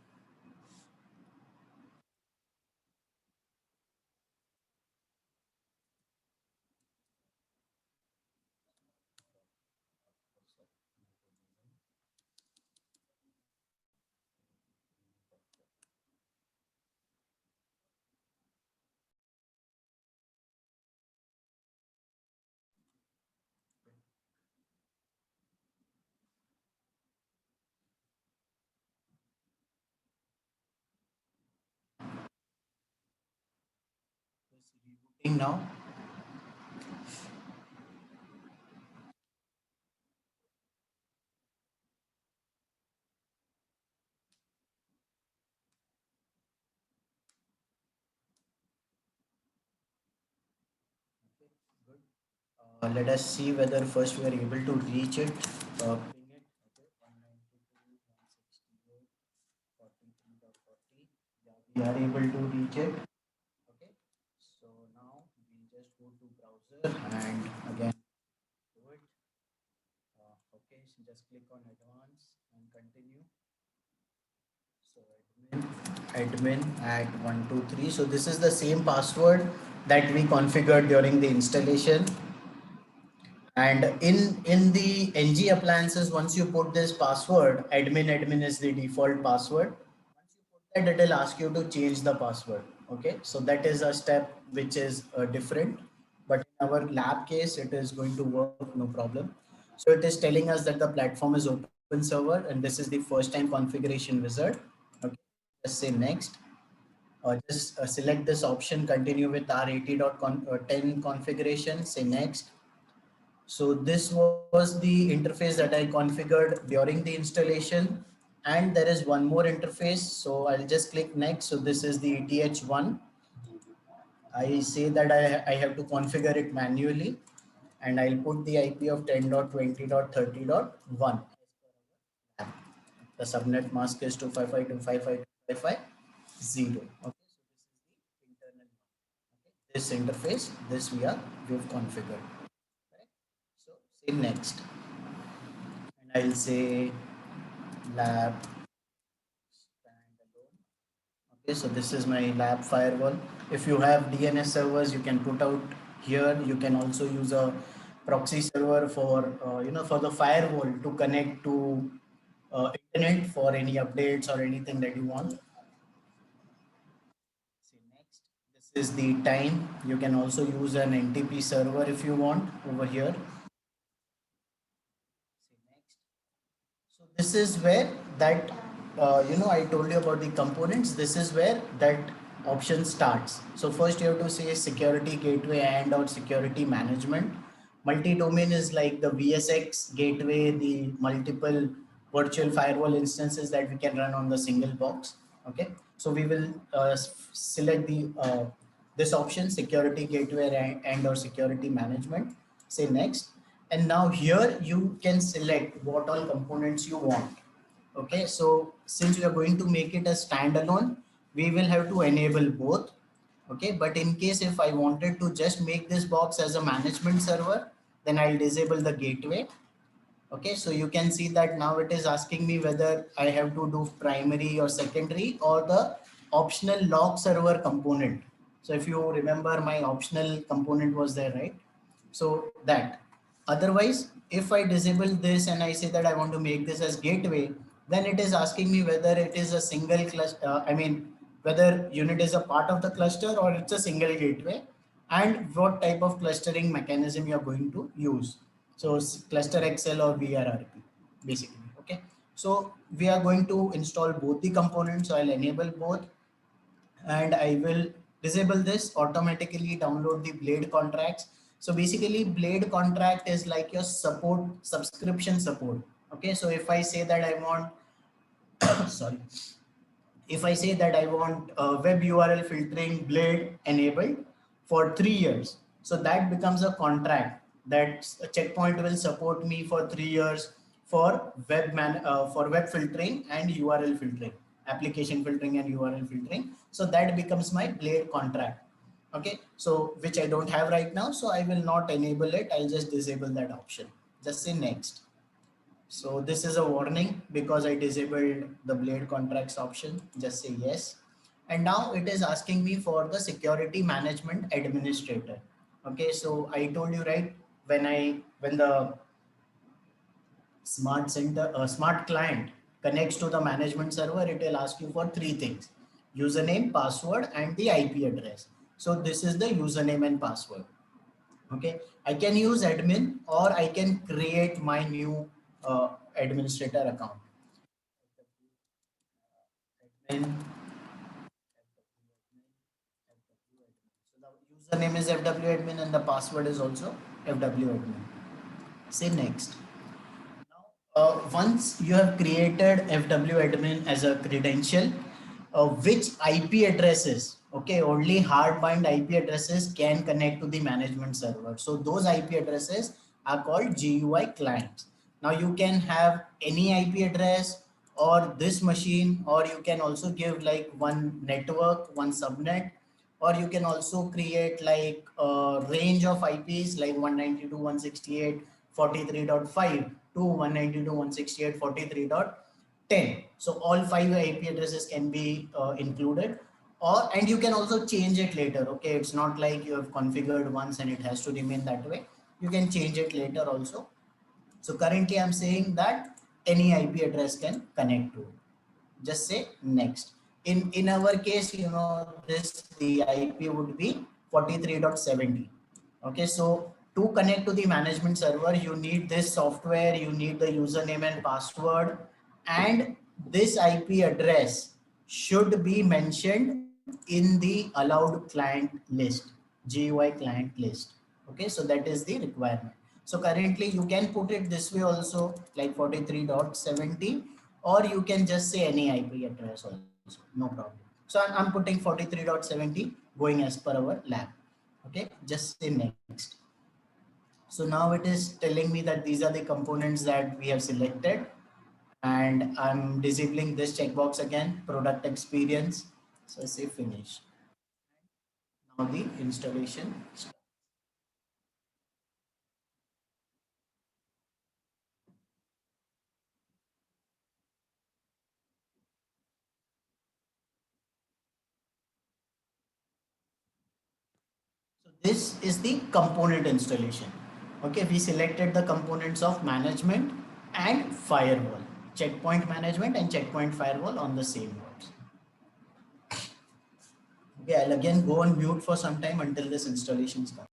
Rebooting now. Okay, good. Let us see whether first we are able to reach it. Ping it. Okay, 192.168.43.40. Yeah, we are able to reach it. Okay, so now we just go to browser and again do it. Okay, so just click on advanced and continue. So admin at 123. So this is the same password that we configured during the installation. And in the NG appliances, once you put this password, admin is the default password. Once you put that, it will ask you to change the password. Okay, so that is a step which is different, but in our lab case, it is going to work no problem. So it is telling us that the platform is open server, and this is the first time configuration wizard. Okay, just say next. Just select this option, continue with R80.10 configuration, say next. So this was the interface that I configured during the installation. And there is one more interface. So I'll just click next. So this is the ETH1. I say that I have to configure it manually and I'll put the IP of 10.20.30.1. The subnet mask is 255.255.255.0. Okay, so this is the internal one. Okay, this interface, this we've configured. Correct? So say next, and I'll say lab standalone. Okay, so this is my lab firewall. If you have DNS servers, you can put out here. You can also use a proxy server for for the firewall to connect to internet for any updates or anything that you want. See next. This is the time. You can also use an NTP server if you want over here. See next. So this is where that I told you about the components. This is where that option starts. So first you have to say security gateway and or security management. Multi-domain is like the VSX gateway, the multiple virtual firewall instances that we can run on the single box. Okay, so we will select the this option, security gateway and or security management. Say next. And now here you can select what all components you want. Okay, so since we are going to make it a standalone, we will have to enable both. Okay, but in case if I wanted to just make this box as a management server, then I'll disable the gateway. Okay, so you can see that now it is asking me whether I have to do primary or secondary or the optional log server component. So if you remember, my optional component was there, right? So that, otherwise, if I disable this and I say that I want to make this as gateway, then it is asking me whether it is a single cluster, whether unit is a part of the cluster or it's a single gateway, and what type of clustering mechanism you are going to use. So cluster XL or VRRP basically. Okay. So we are going to install both the components. So I'll enable both and I will disable this, automatically download the Blade contracts. So basically Blade contract is like your support, subscription support. Okay. So if I say that I want, sorry, if I say that I want web URL filtering Blade enabled for 3 years, so that becomes a contract that a Checkpoint will support me for 3 years for for web filtering and URL filtering, application filtering and URL filtering. So that becomes my Blade contract. Okay, so which I don't have right now, so I will not enable it. I'll just disable that option. Just say next. So this is a warning because I disabled the Blade contracts option. Just say yes. And now it is asking me for the security management administrator. Okay, so I told you, right, when the smart center, smart client connects to the management server, it will ask you for three things: username, password, and the IP address. So this is the username and password. Okay, I can use admin or I can create my new administrator account. Admin, so the username is FW admin and the password is also FW admin. Say next. Now, once you have created FW admin as a credential, which IP addresses, okay, only hard-bind IP addresses can connect to the management server. So those IP addresses are called GUI clients. Now you can have any IP address or this machine, or you can also give like one network, one subnet, or you can also create like a range of IPs like 192.168.43.5 to 192.168.43.10. So all five IP addresses can be included, or and you can also change it later. Okay, it's not like you have configured once and it has to remain that way. You can change it later also. So currently I'm saying that any IP address can connect to it. Just say next. In our case, this the IP would be 43.70. Okay, so to connect to the management server, you need this software, you need the username and password, and this IP address should be mentioned in the allowed client list, GUI client list. Okay, so that is the requirement. So currently you can put it this way also, like 43.70, or you can just say any IP address also, no problem. So I'm putting 43.70 going as per our lab. Okay, just say next. So now it is telling me that these are the components that we have selected, and I'm disabling this checkbox again, product experience. So I say finish. Now the installation. So this is the component installation. Okay, we selected the components of management and firewall, checkpoint management and checkpoint firewall on the same words. Okay, I'll again go on mute for some time until this installation is done.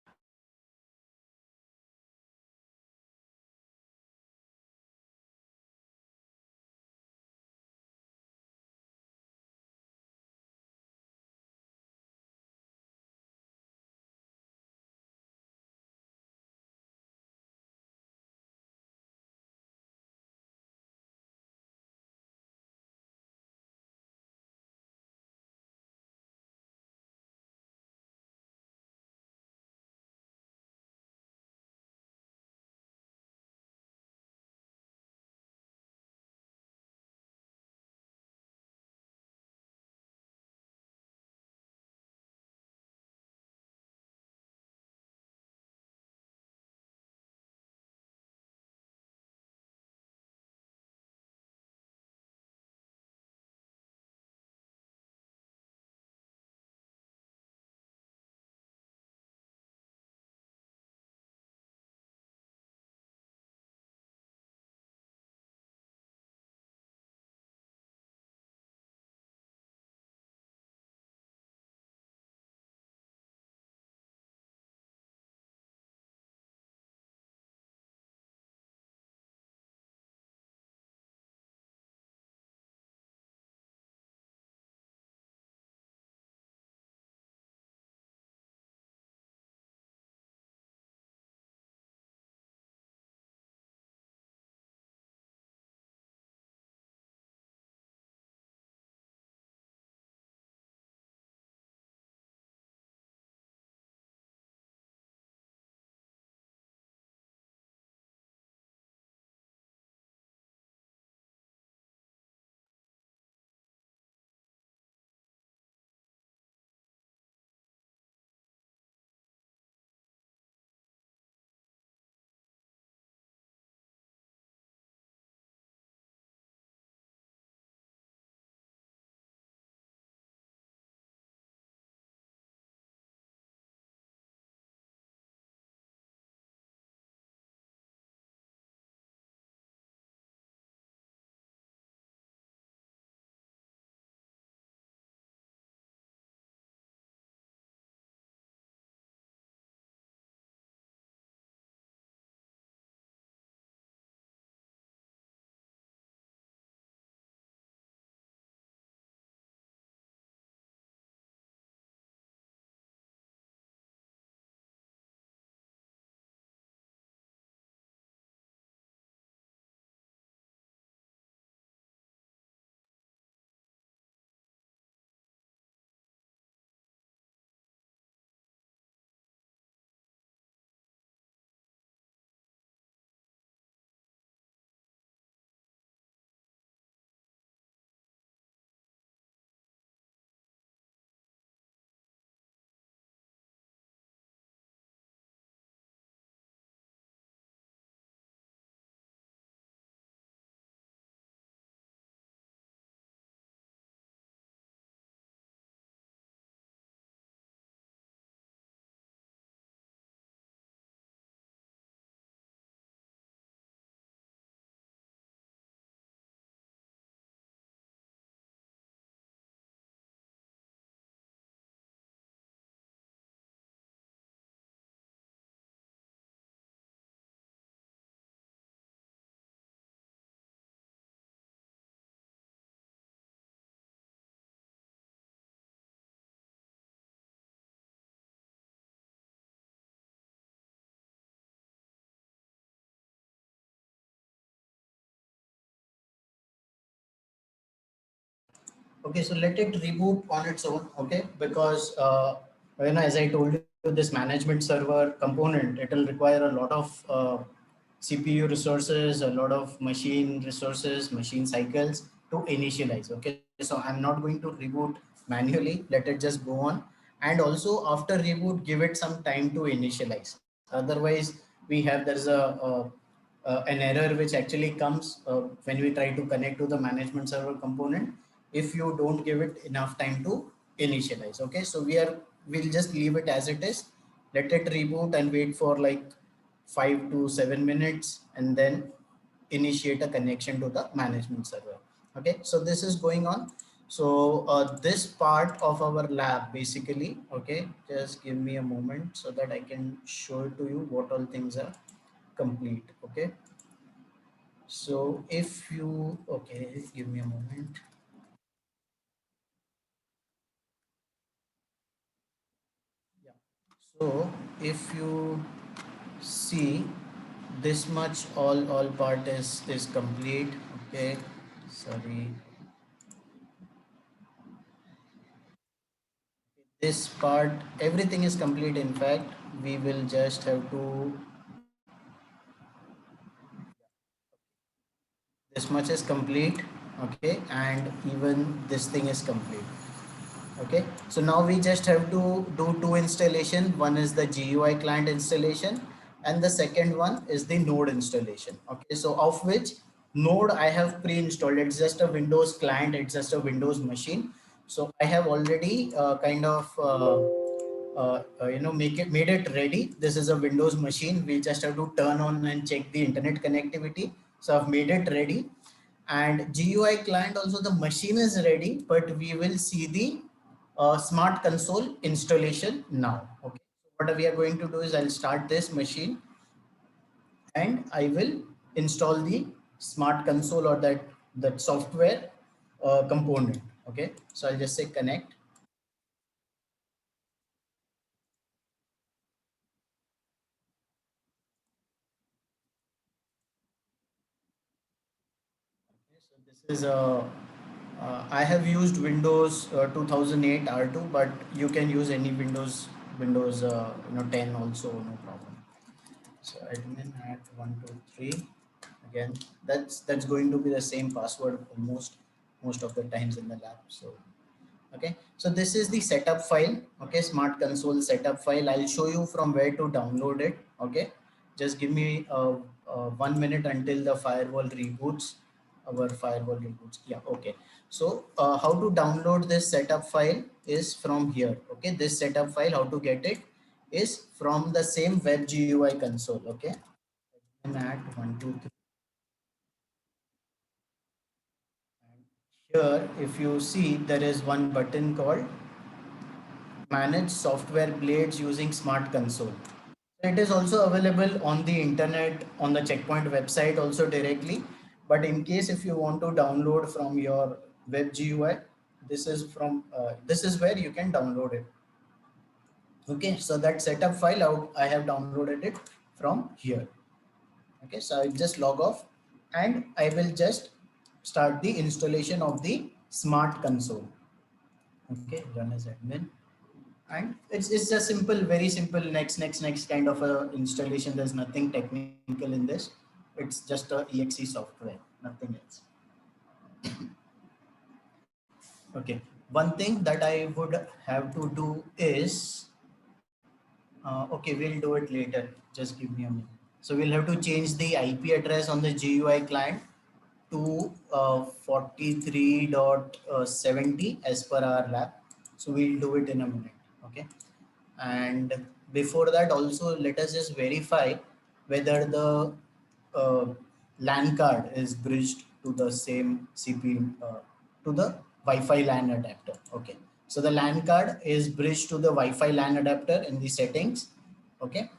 Okay, so let it reboot on its own. Okay, because as I told you, this management server component, it will require a lot of CPU resources, a lot of machine resources, machine cycles to initialize. Okay, so I'm not going to reboot manually. Let it just go on, and also after reboot, give it some time to initialize. Otherwise, we have an error which actually comes when we try to connect to the management server component if you don't give it enough time to initialize. Okay, so we'll just leave it as it is, let it reboot and wait for like 5 to 7 minutes, and then initiate a connection to the management server. Okay, so this is going on. So this part of our lab basically, okay, just give me a moment so that I can show it to you what all things are complete. Okay, so if you, okay, give me a moment. Yeah. So if you see, this much, all part is complete. Okay. Sorry. This part, everything is complete. In fact, we will just have to, this much is complete. Okay. And even this thing is complete. Okay, so now we just have to do two installation. One is the GUI client installation, and the second one is the Node installation. Okay, so of which Node I have pre-installed. It's just a Windows client. It's just a Windows machine. So I have already kind of make it made it ready. This is a Windows machine. We just have to turn on and check the internet connectivity. So I've made it ready, and GUI client also, the machine is ready, but we will see the smart console installation now. Okay, so what we are going to do is I'll start this machine and I will install the smart console or that software component. Okay, so I'll just say connect. Okay, so this is a I have used Windows 2008 R2, but you can use any Windows 10 also, no problem. So admin at 123. Again, that's going to be the same password almost most of the times in the lab. So okay, so this is the setup file. Okay, smart console setup file. I'll show you from where to download it. Okay, just give me 1 minute until the firewall reboots. Our firewall reboots. Yeah, okay. So how to download this setup file is from here. Okay, this setup file, how to get it is from the same web GUI console. Okay, and at 123. Here, if you see, there is one button called manage software blades using smart console. It is also available on the internet on the Checkpoint website also directly, but in case if you want to download from your web GUI, this is where you can download it. Okay, so that setup file out, I have downloaded it from here. Okay, so I just log off and I will just start the installation of the smart console. Okay, run as admin. And it's a simple, very simple next kind of a installation. There's nothing technical in this. It's just a exe software, nothing else. Okay, one thing that I would have to do is okay, we'll do it later, just give me a minute. So we'll have to change the IP address on the GUI client to 43.70 as per our lab. So we'll do it in a minute. Okay, and before that also let us just verify whether the uh, LAN card is bridged to the same CPU, to the Wi-Fi LAN adapter. Okay, so the LAN card is bridged to the Wi-Fi LAN adapter in the settings. Okay,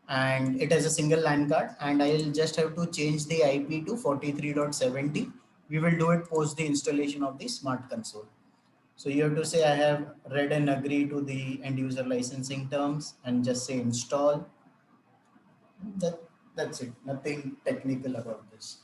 and it has a single LAN card, and I'll just have to change the IP to 43.70. We will do it post the installation of the smart console. So you have to say I have read and agree to the end user licensing terms and just say install. That that's it. Nothing technical about this.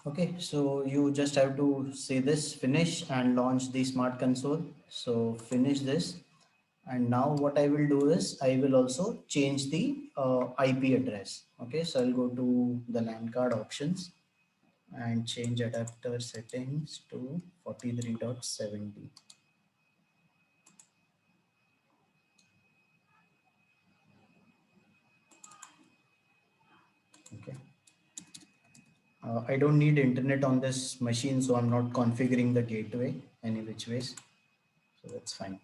Okay, so you just have to say this finish and launch the smart console. So finish this. And now what I will do is I will also change the IP address. Okay, so I'll go to the LAN card options and change adapter settings to 43.70. Okay. I don't need internet on this machine, so I'm not configuring the gateway any which ways. So that's fine.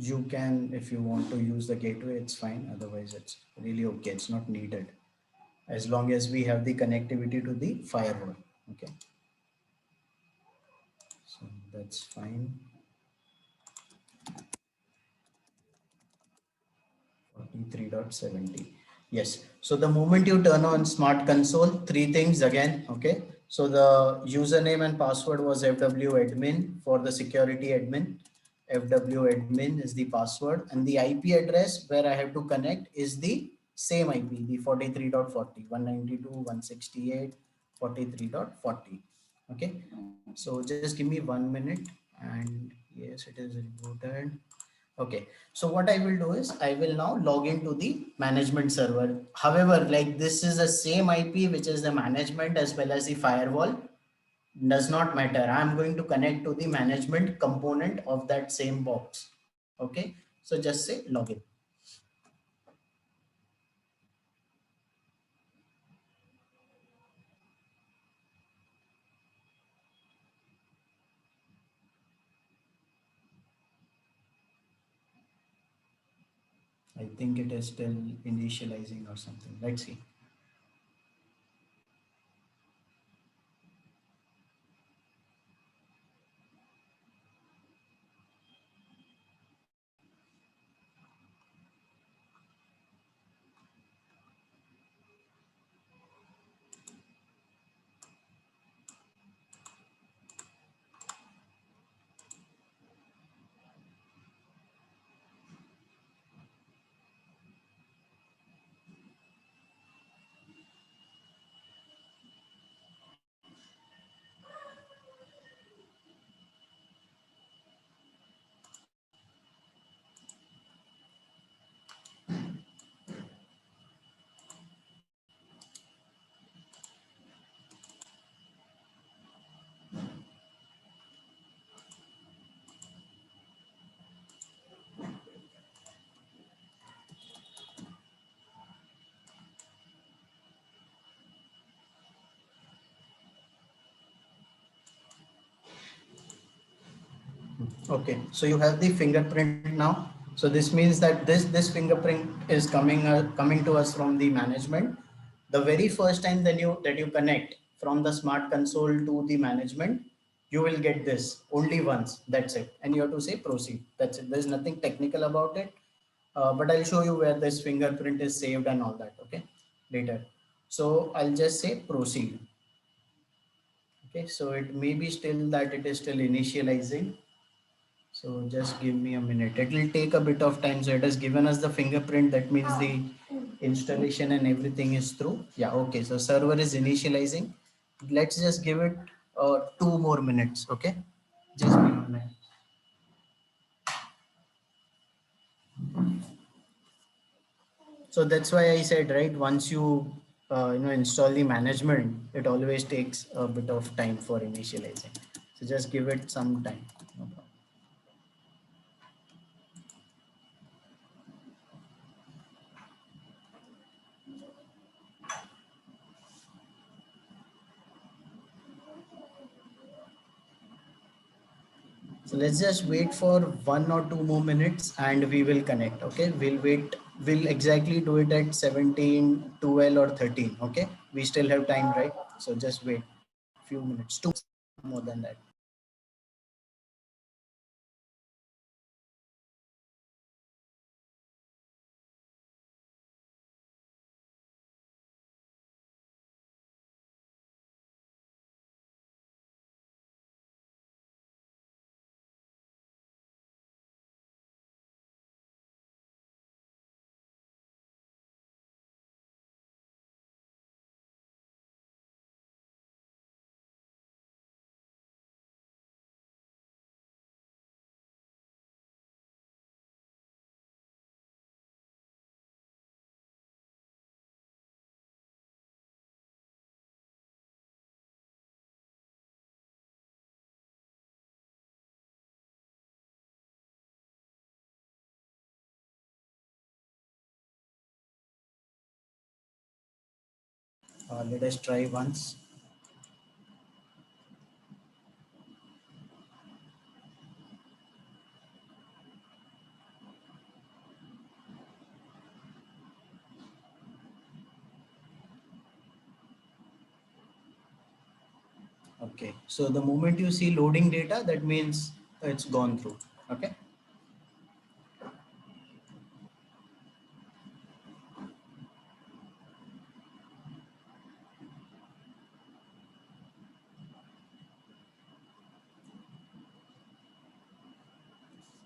You can, if you want to use the gateway, it's fine. Otherwise, it's really okay. It's not needed as long as we have the connectivity to the firewall. Okay, so that's fine. 43.70. Yes. So the moment you turn on Smart Console, three things again. Okay. So the username and password was FW admin for the security admin. FW admin is the password, and the IP address where I have to connect is the same IP, the 43.40, 192.168.43.40. Okay. So just give me 1 minute, and yes, it is rebooted. Okay, so what I will do is I will now log into the management server. However, like this is the same IP, which is the management as well as the firewall. Does not matter. I'm going to connect to the management component of that same box. Okay, so just say login. I think it is still initializing or something. Let's see. Okay, so you have the fingerprint now. So this means that this fingerprint is coming to us from the management. The very first time that you connect from the smart console to the management, you will get this only once. That's it, and you have to say proceed. That's it. There's nothing technical about it. But I'll show you where this fingerprint is saved and all that. Okay, later. So I'll just say proceed. Okay, so it may be still that it is still initializing. So just give me a minute. It will take a bit of time. So it has given us the fingerprint. That means the installation and everything is through. Yeah, okay. So server is initializing. Let's just give it 2 more minutes. Okay. Just be on that. So that's why I said, right, once you install the management, it always takes a bit of time for initializing. So just give it some time. No problem. So let's just wait for 1 or 2 more minutes and we will connect. Okay. We'll wait. We'll exactly do it at 17, 12 or 13. Okay. We still have time, right? So just wait few minutes, two more than that. Let us try once. Okay, so the moment you see loading data, that means it's gone through. Okay.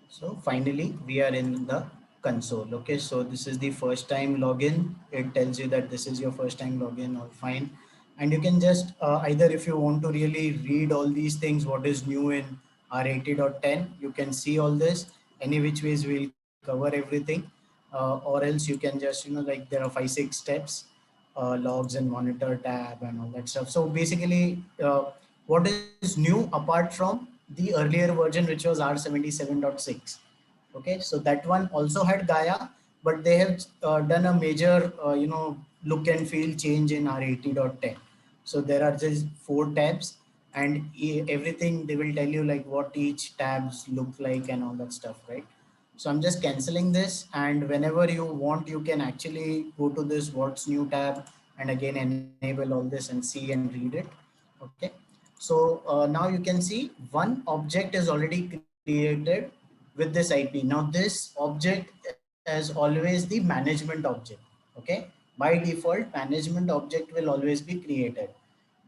So finally, we are in the console. Okay, so this is the first time login. It tells you that this is your first time login, all fine. And you can just either, if you want to really read all these things, what is new in R80.10, you can see all this. Any which ways we'll cover everything. Or else you can just, like there are 5, 6 steps, logs and monitor tab and all that stuff. So basically, what is new apart from the earlier version, which was R77.6? Okay, so that one also had Gaia, but they have done a major, look and feel change in R80.10. So there are just 4 tabs, and everything they will tell you like what each tabs look like and all that stuff, right? So I'm just canceling this, and whenever you want, you can actually go to this what's new tab and again enable all this and see and read it. Okay. So now you can see one object is already created with this IP. Now this object is always the management object. Okay. By default, management object will always be created.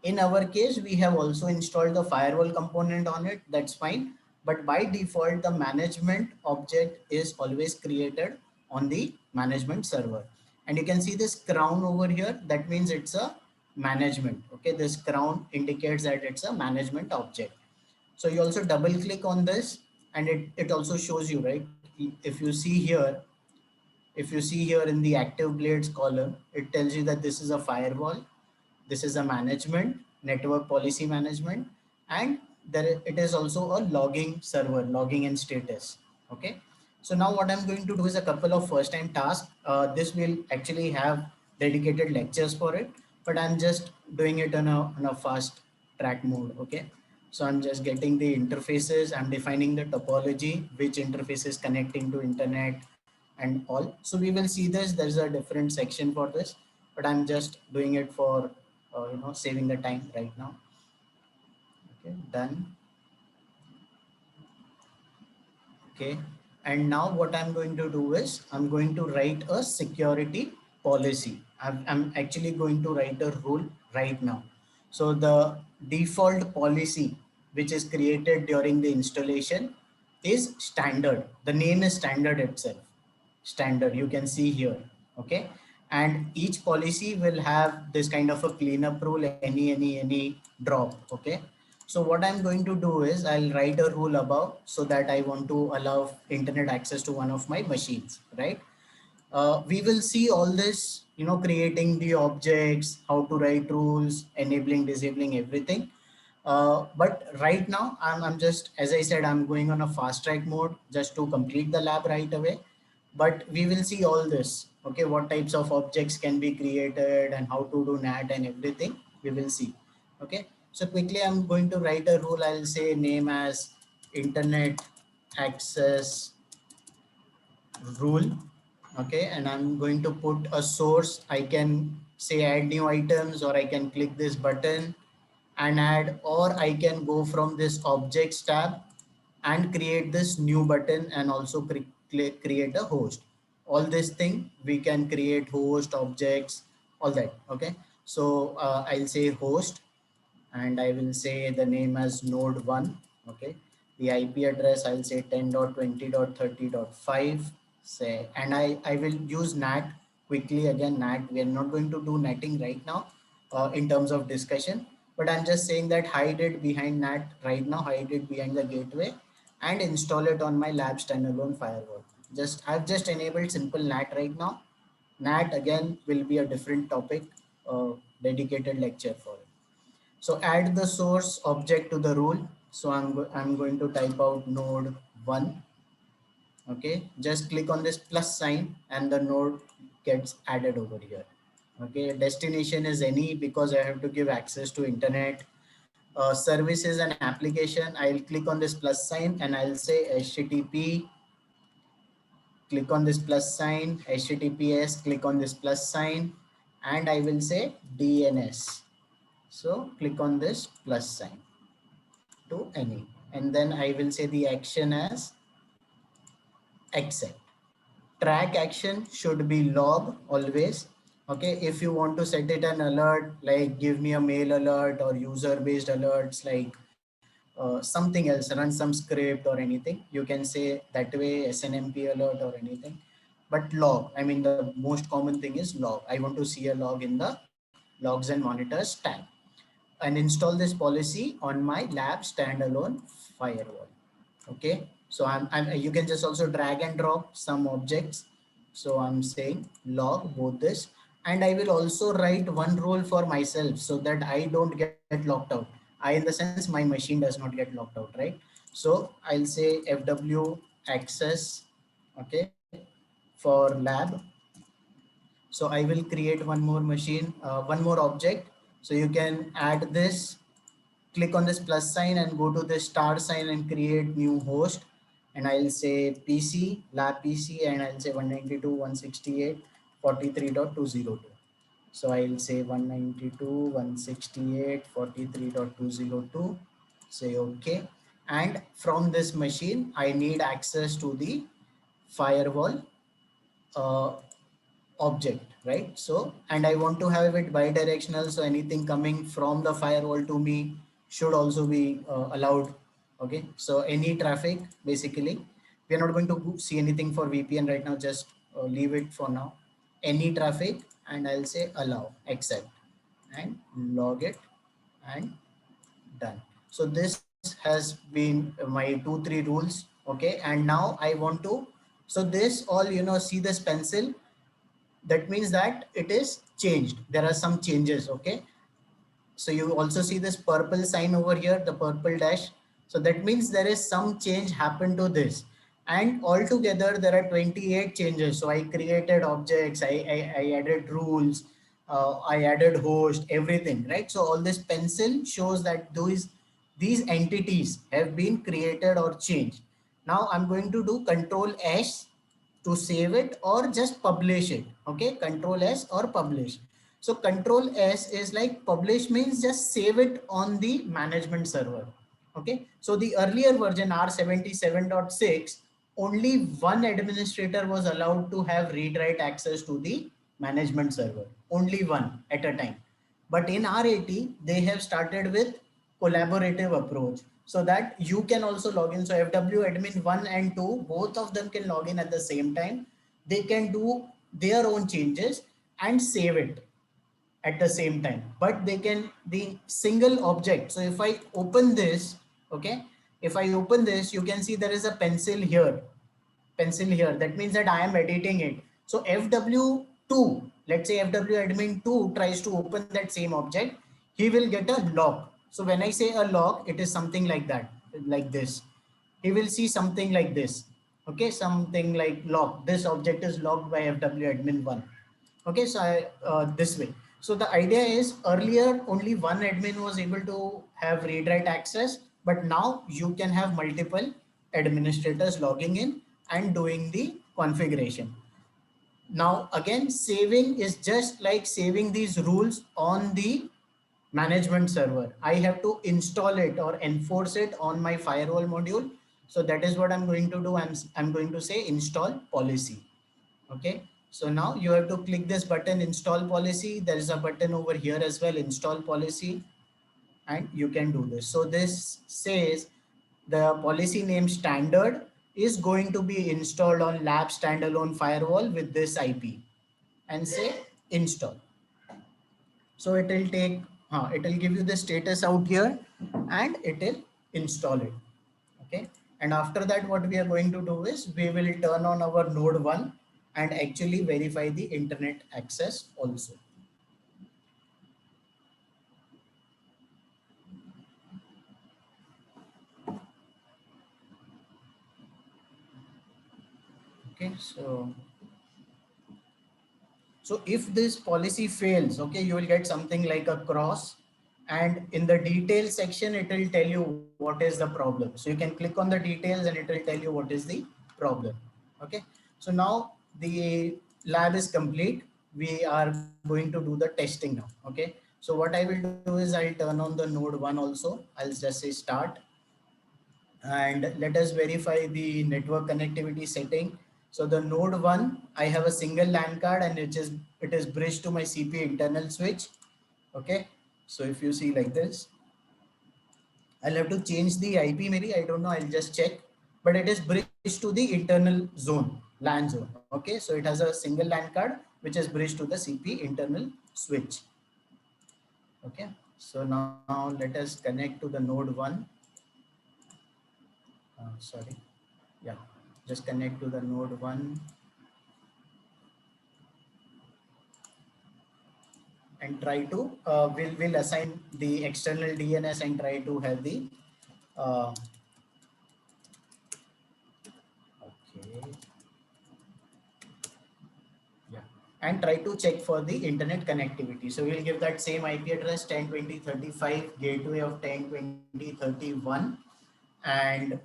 In our case, we have also installed the firewall component on it. That's fine. But by default, the management object is always created on the management server. And you can see this crown over here. That means it's a management. Okay, this crown indicates that it's a management object. So you also double click on this, and it also shows you, right? If you see here, if you see here in the active blades column, it tells you that this is a firewall, this is a management, network policy management, and there it is also a logging server, logging and status. Okay. So now what I'm going to do is a couple of first time tasks. This will actually have dedicated lectures for it, but I'm just doing it on a fast track mode. Okay. So I'm just getting the interfaces, I'm defining the topology, which interface is connecting to internet and all. So we will see this. There's a different section for this, but I'm just doing it for saving the time right now. Okay, done. Okay, and now what I'm going to do is I'm going to write a security policy. I'm actually going to write a rule right now. So the default policy which is created during the installation is standard. The name is standard itself. Standard, you can see here. Okay, and each policy will have this kind of a cleanup rule, any drop. Okay, so what I'm going to do is I'll write a rule above so that I want to allow internet access to one of my machines, right? We will see all this, creating the objects, how to write rules, enabling, disabling, everything. But right now, I'm just, as I said, I'm going on a fast track mode just to complete the lab right away. But we will see all this, okay, what types of objects can be created and how to do NAT and everything, we will see. Okay, so quickly I'm going to write a rule. I'll say name as internet access rule. Okay, and I'm going to put a source. I can say add new items, or I can click this button and add, or I can go from this objects tab and create this new button and also create a host. All this thing we can create host objects, all that. Okay, so I'll say host, and I will say the name as node 1. Okay, the IP address I'll say 10.20.30.5. Say, and I will use NAT quickly. Again, NAT, we are not going to do netting right now in terms of discussion, but I'm just saying that hide it behind NAT right now, hide it behind the gateway, and install it on my lab standalone firewall. I've just enabled simple NAT right now. NAT again will be a different topic, dedicated lecture for it. So add the source object to the rule. So I'm going to type out node 1. Okay, just click on this plus sign and the node gets added over here. Okay, destination is any because I have to give access to internet. Services and application, I'll click on this plus sign and I'll say HTTP, click on this plus sign, HTTPS, click on this plus sign, and I will say DNS. So click on this plus sign to any, and then I will say the action as accept. Track action should be log always. Okay, if you want to set it an alert, like give me a mail alert or user based alerts, like something else, run some script or anything, you can say that way, SNMP alert or anything. But log, I mean, the most common thing is log. I want to see a log in the logs and monitors tab and install this policy on my lab standalone firewall. Okay, so you can just also drag and drop some objects. So I'm saying log both this, and I will also write one rule for myself so that I don't get locked out. I, in the sense, my machine does not get locked out, right? So I'll say fw access, okay, for lab. So I will create one more machine, one more object. So you can add this, click on this plus sign and go to this star sign and create new host. And I'll say PC, lab PC, and I'll say 192.168.43.202. So I'll say 192.168.43.202. Say okay. And from this machine, I need access to the firewall uh, object, right? So, and I want to have it bidirectional. So anything coming from the firewall to me should also be allowed. Okay. So any traffic, basically, we are not going to see anything for VPN right now. Just leave it for now. Any traffic, and I'll say allow, accept, and log it, and done. So this has been my 2 3 rules. Okay. And now I want to, so this all, see this pencil, that means that it is changed. There are some changes. Okay. So you also see this purple sign over here, the purple dash. So that means there is some change happened to this. And altogether there are 28 changes. So I created objects, I added rules, I added host, everything, right? So all this pencil shows that these entities have been created or changed. Now I'm going to do Control S to save it or just publish it. Okay, Control S or publish. So Control S is like publish, means just save it on the management server. Okay, so the earlier version R77.6, only one administrator was allowed to have read write access to the management server, only one at a time. But in R80 they have started with collaborative approach, so that you can also log in. So FW admin 1 and 2, both of them can log in at the same time. They can do their own changes and save it at the same time, but they can, the single object. So if I open this, okay, if I open this, you can see there is a pencil here. That means that I am editing it. So FW2, let's say FW admin 2 tries to open that same object, he will get a log. So when I say a log, it is something like that, like this. He will see something like this. Okay, something like log. This object is logged by FW admin 1. Okay, so this way. So the idea is earlier only one admin was able to have read write access, but now you can have multiple administrators logging in and doing the configuration. Now again, saving is just like saving these rules on the management server. I have to install it or enforce it on my firewall module. So that is what I'm going to do. I'm going to say install policy. Okay, so now you have to click this button, install policy. There is a button over here as well, install policy, and you can do this. So this says the policy name standard is going to be installed on lab standalone firewall with this IP, and say install. So it will take, it will give you the status out here and it will install it. Okay. And after that, what we are going to do is we will turn on our node 1 and actually verify the internet access also. Okay. So So if this policy fails, okay, you will get something like a cross, and in the details section, it will tell you what is the problem. So you can click on the details and it will tell you what is the problem. Okay. So now the lab is complete. We are going to do the testing now. Okay. So what I will do is I'll turn on the node 1 also. I'll just say start, and let us verify the network connectivity setting. So the node 1, I have a single LAN card and it is bridged to my CP internal switch. Okay. So if you see like this, I'll have to change the IP maybe, I don't know, I'll just check. But it is bridged to the internal zone, LAN zone. Okay. So it has a single LAN card which is bridged to the CP internal switch. Okay. So now let us connect to the node 1. Sorry. Yeah. Just connect to the node 1 and try to we'll assign the external DNS and try to have the uh, okay, yeah, and try to check for the internet connectivity. So we'll give that same IP address 10.20.35 gateway of 10.20.31 and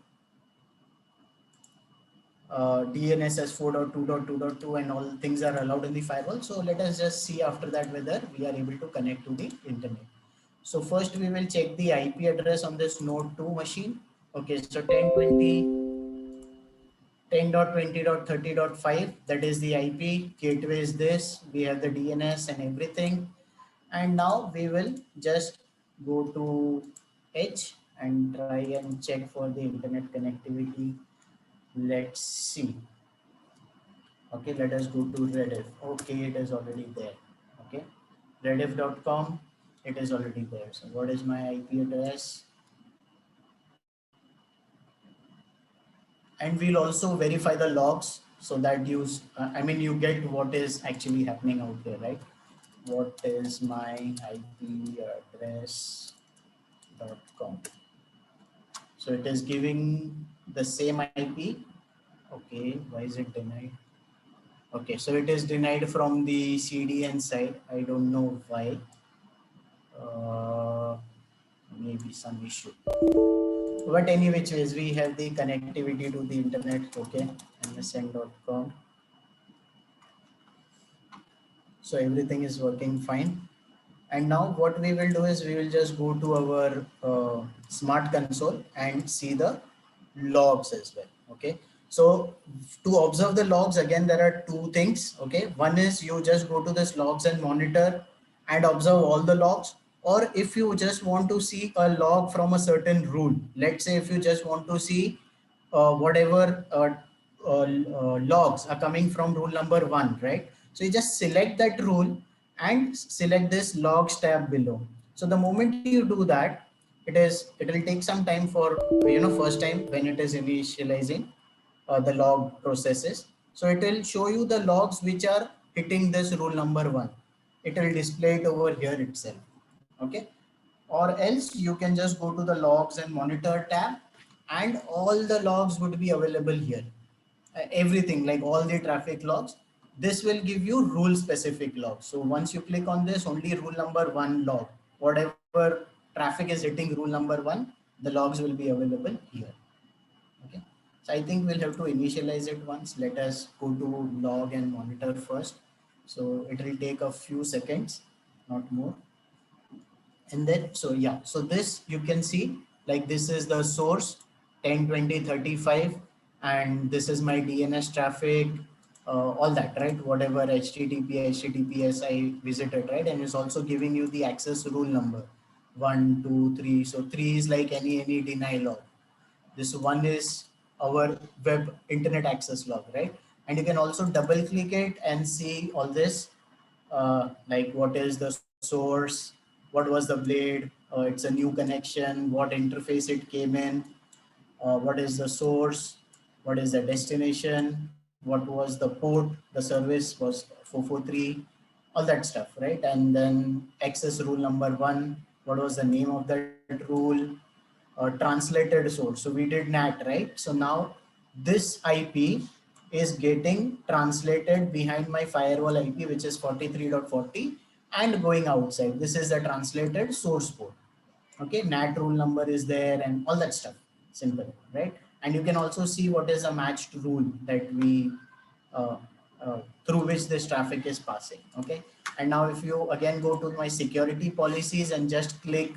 DNS as 4.2.2.2 and all things are allowed in the firewall. So let us just see after that whether we are able to connect to the internet. So first we will check the IP address on this node 2 machine. Okay, so 10.20.30.5, that is the IP. Gateway is this. We have the DNS and everything. And now we will just go to Edge and try and check for the internet connectivity. Let's see. Okay, let us go to Rediff. Okay, it is already there. Okay, rediff.com, it is already there. So what is my IP address? And we'll also verify the logs so that I mean, you get what is actually happening out there, right? What is my IP address.com? So it is giving the same IP. Okay, why is it denied? Okay, so it is denied from the CDN side. I don't know why. Uh, Maybe some issue. But any which ways, we have the connectivity to the internet. Okay, msn.com. So everything is working fine. And now what we will do is we will just go to our smart console and see the logs as well. Okay. So to observe the logs, again, there are two things. Okay. One is you just go to this logs and monitor and observe all the logs. Or if you just want to see a log from a certain rule, let's say if you just want to see whatever logs are coming from rule number 1, right? So you just select that rule and select this logs tab below. So the moment you do that, it will take some time for first time when it is initializing the log processes. So it will show you the logs which are hitting this rule number 1. It will display it over here itself. Okay. Or else you can just go to the logs and monitor tab and all the logs would be available here. Everything like all the traffic logs. This will give you rule specific logs. So once you click on this, only rule number 1 log, whatever traffic is hitting rule number 1, the logs will be available here. Okay. So I think we'll have to initialize it once. Let us go to log and monitor first. So it will take a few seconds, not more. And then so yeah, so this you can see, like this is the source 10.20.35 and this is my DNS traffic, all that, right? Whatever HTTPS I visited, right? And it's also giving you the access rule number 1 2 3. So 3 is like any deny log. This one is our web internet access log, right? And you can also double click it and see all this, like what is the source, what was the blade, it's a new connection, what interface it came in, what is the source, what is the destination, what was the port, the service was 443, all that stuff, right? And then access rule number 1, what was the name of that rule, translated source. So we did NAT, right? So now this IP is getting translated behind my firewall IP, which is 43.40, and going outside. This is the translated source port. Okay, NAT rule number is there and all that stuff. Simple, right? And you can also see what is the matched rule that we uh, through which this traffic is passing. Okay, and now if you again go to my security policies and just click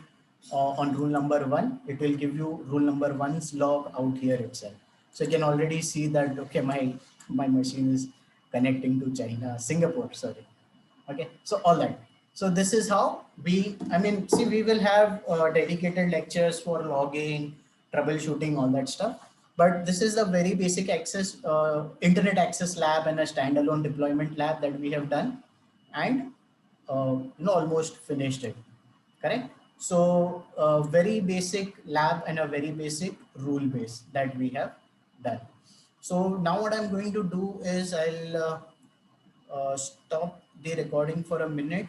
on rule number one, it will give you rule number one's log out here itself. So you can already see that okay, my machine is connecting to China, Singapore, sorry. Okay, so all that. So this is how we, I mean, see, we will have dedicated lectures for logging, troubleshooting, all that stuff. But this is the very basic access, internet access lab and a standalone deployment lab that we have done, and almost finished it. Correct. So very basic lab and a very basic rule base that we have done. So now what I'm going to do is I'll stop the recording for a minute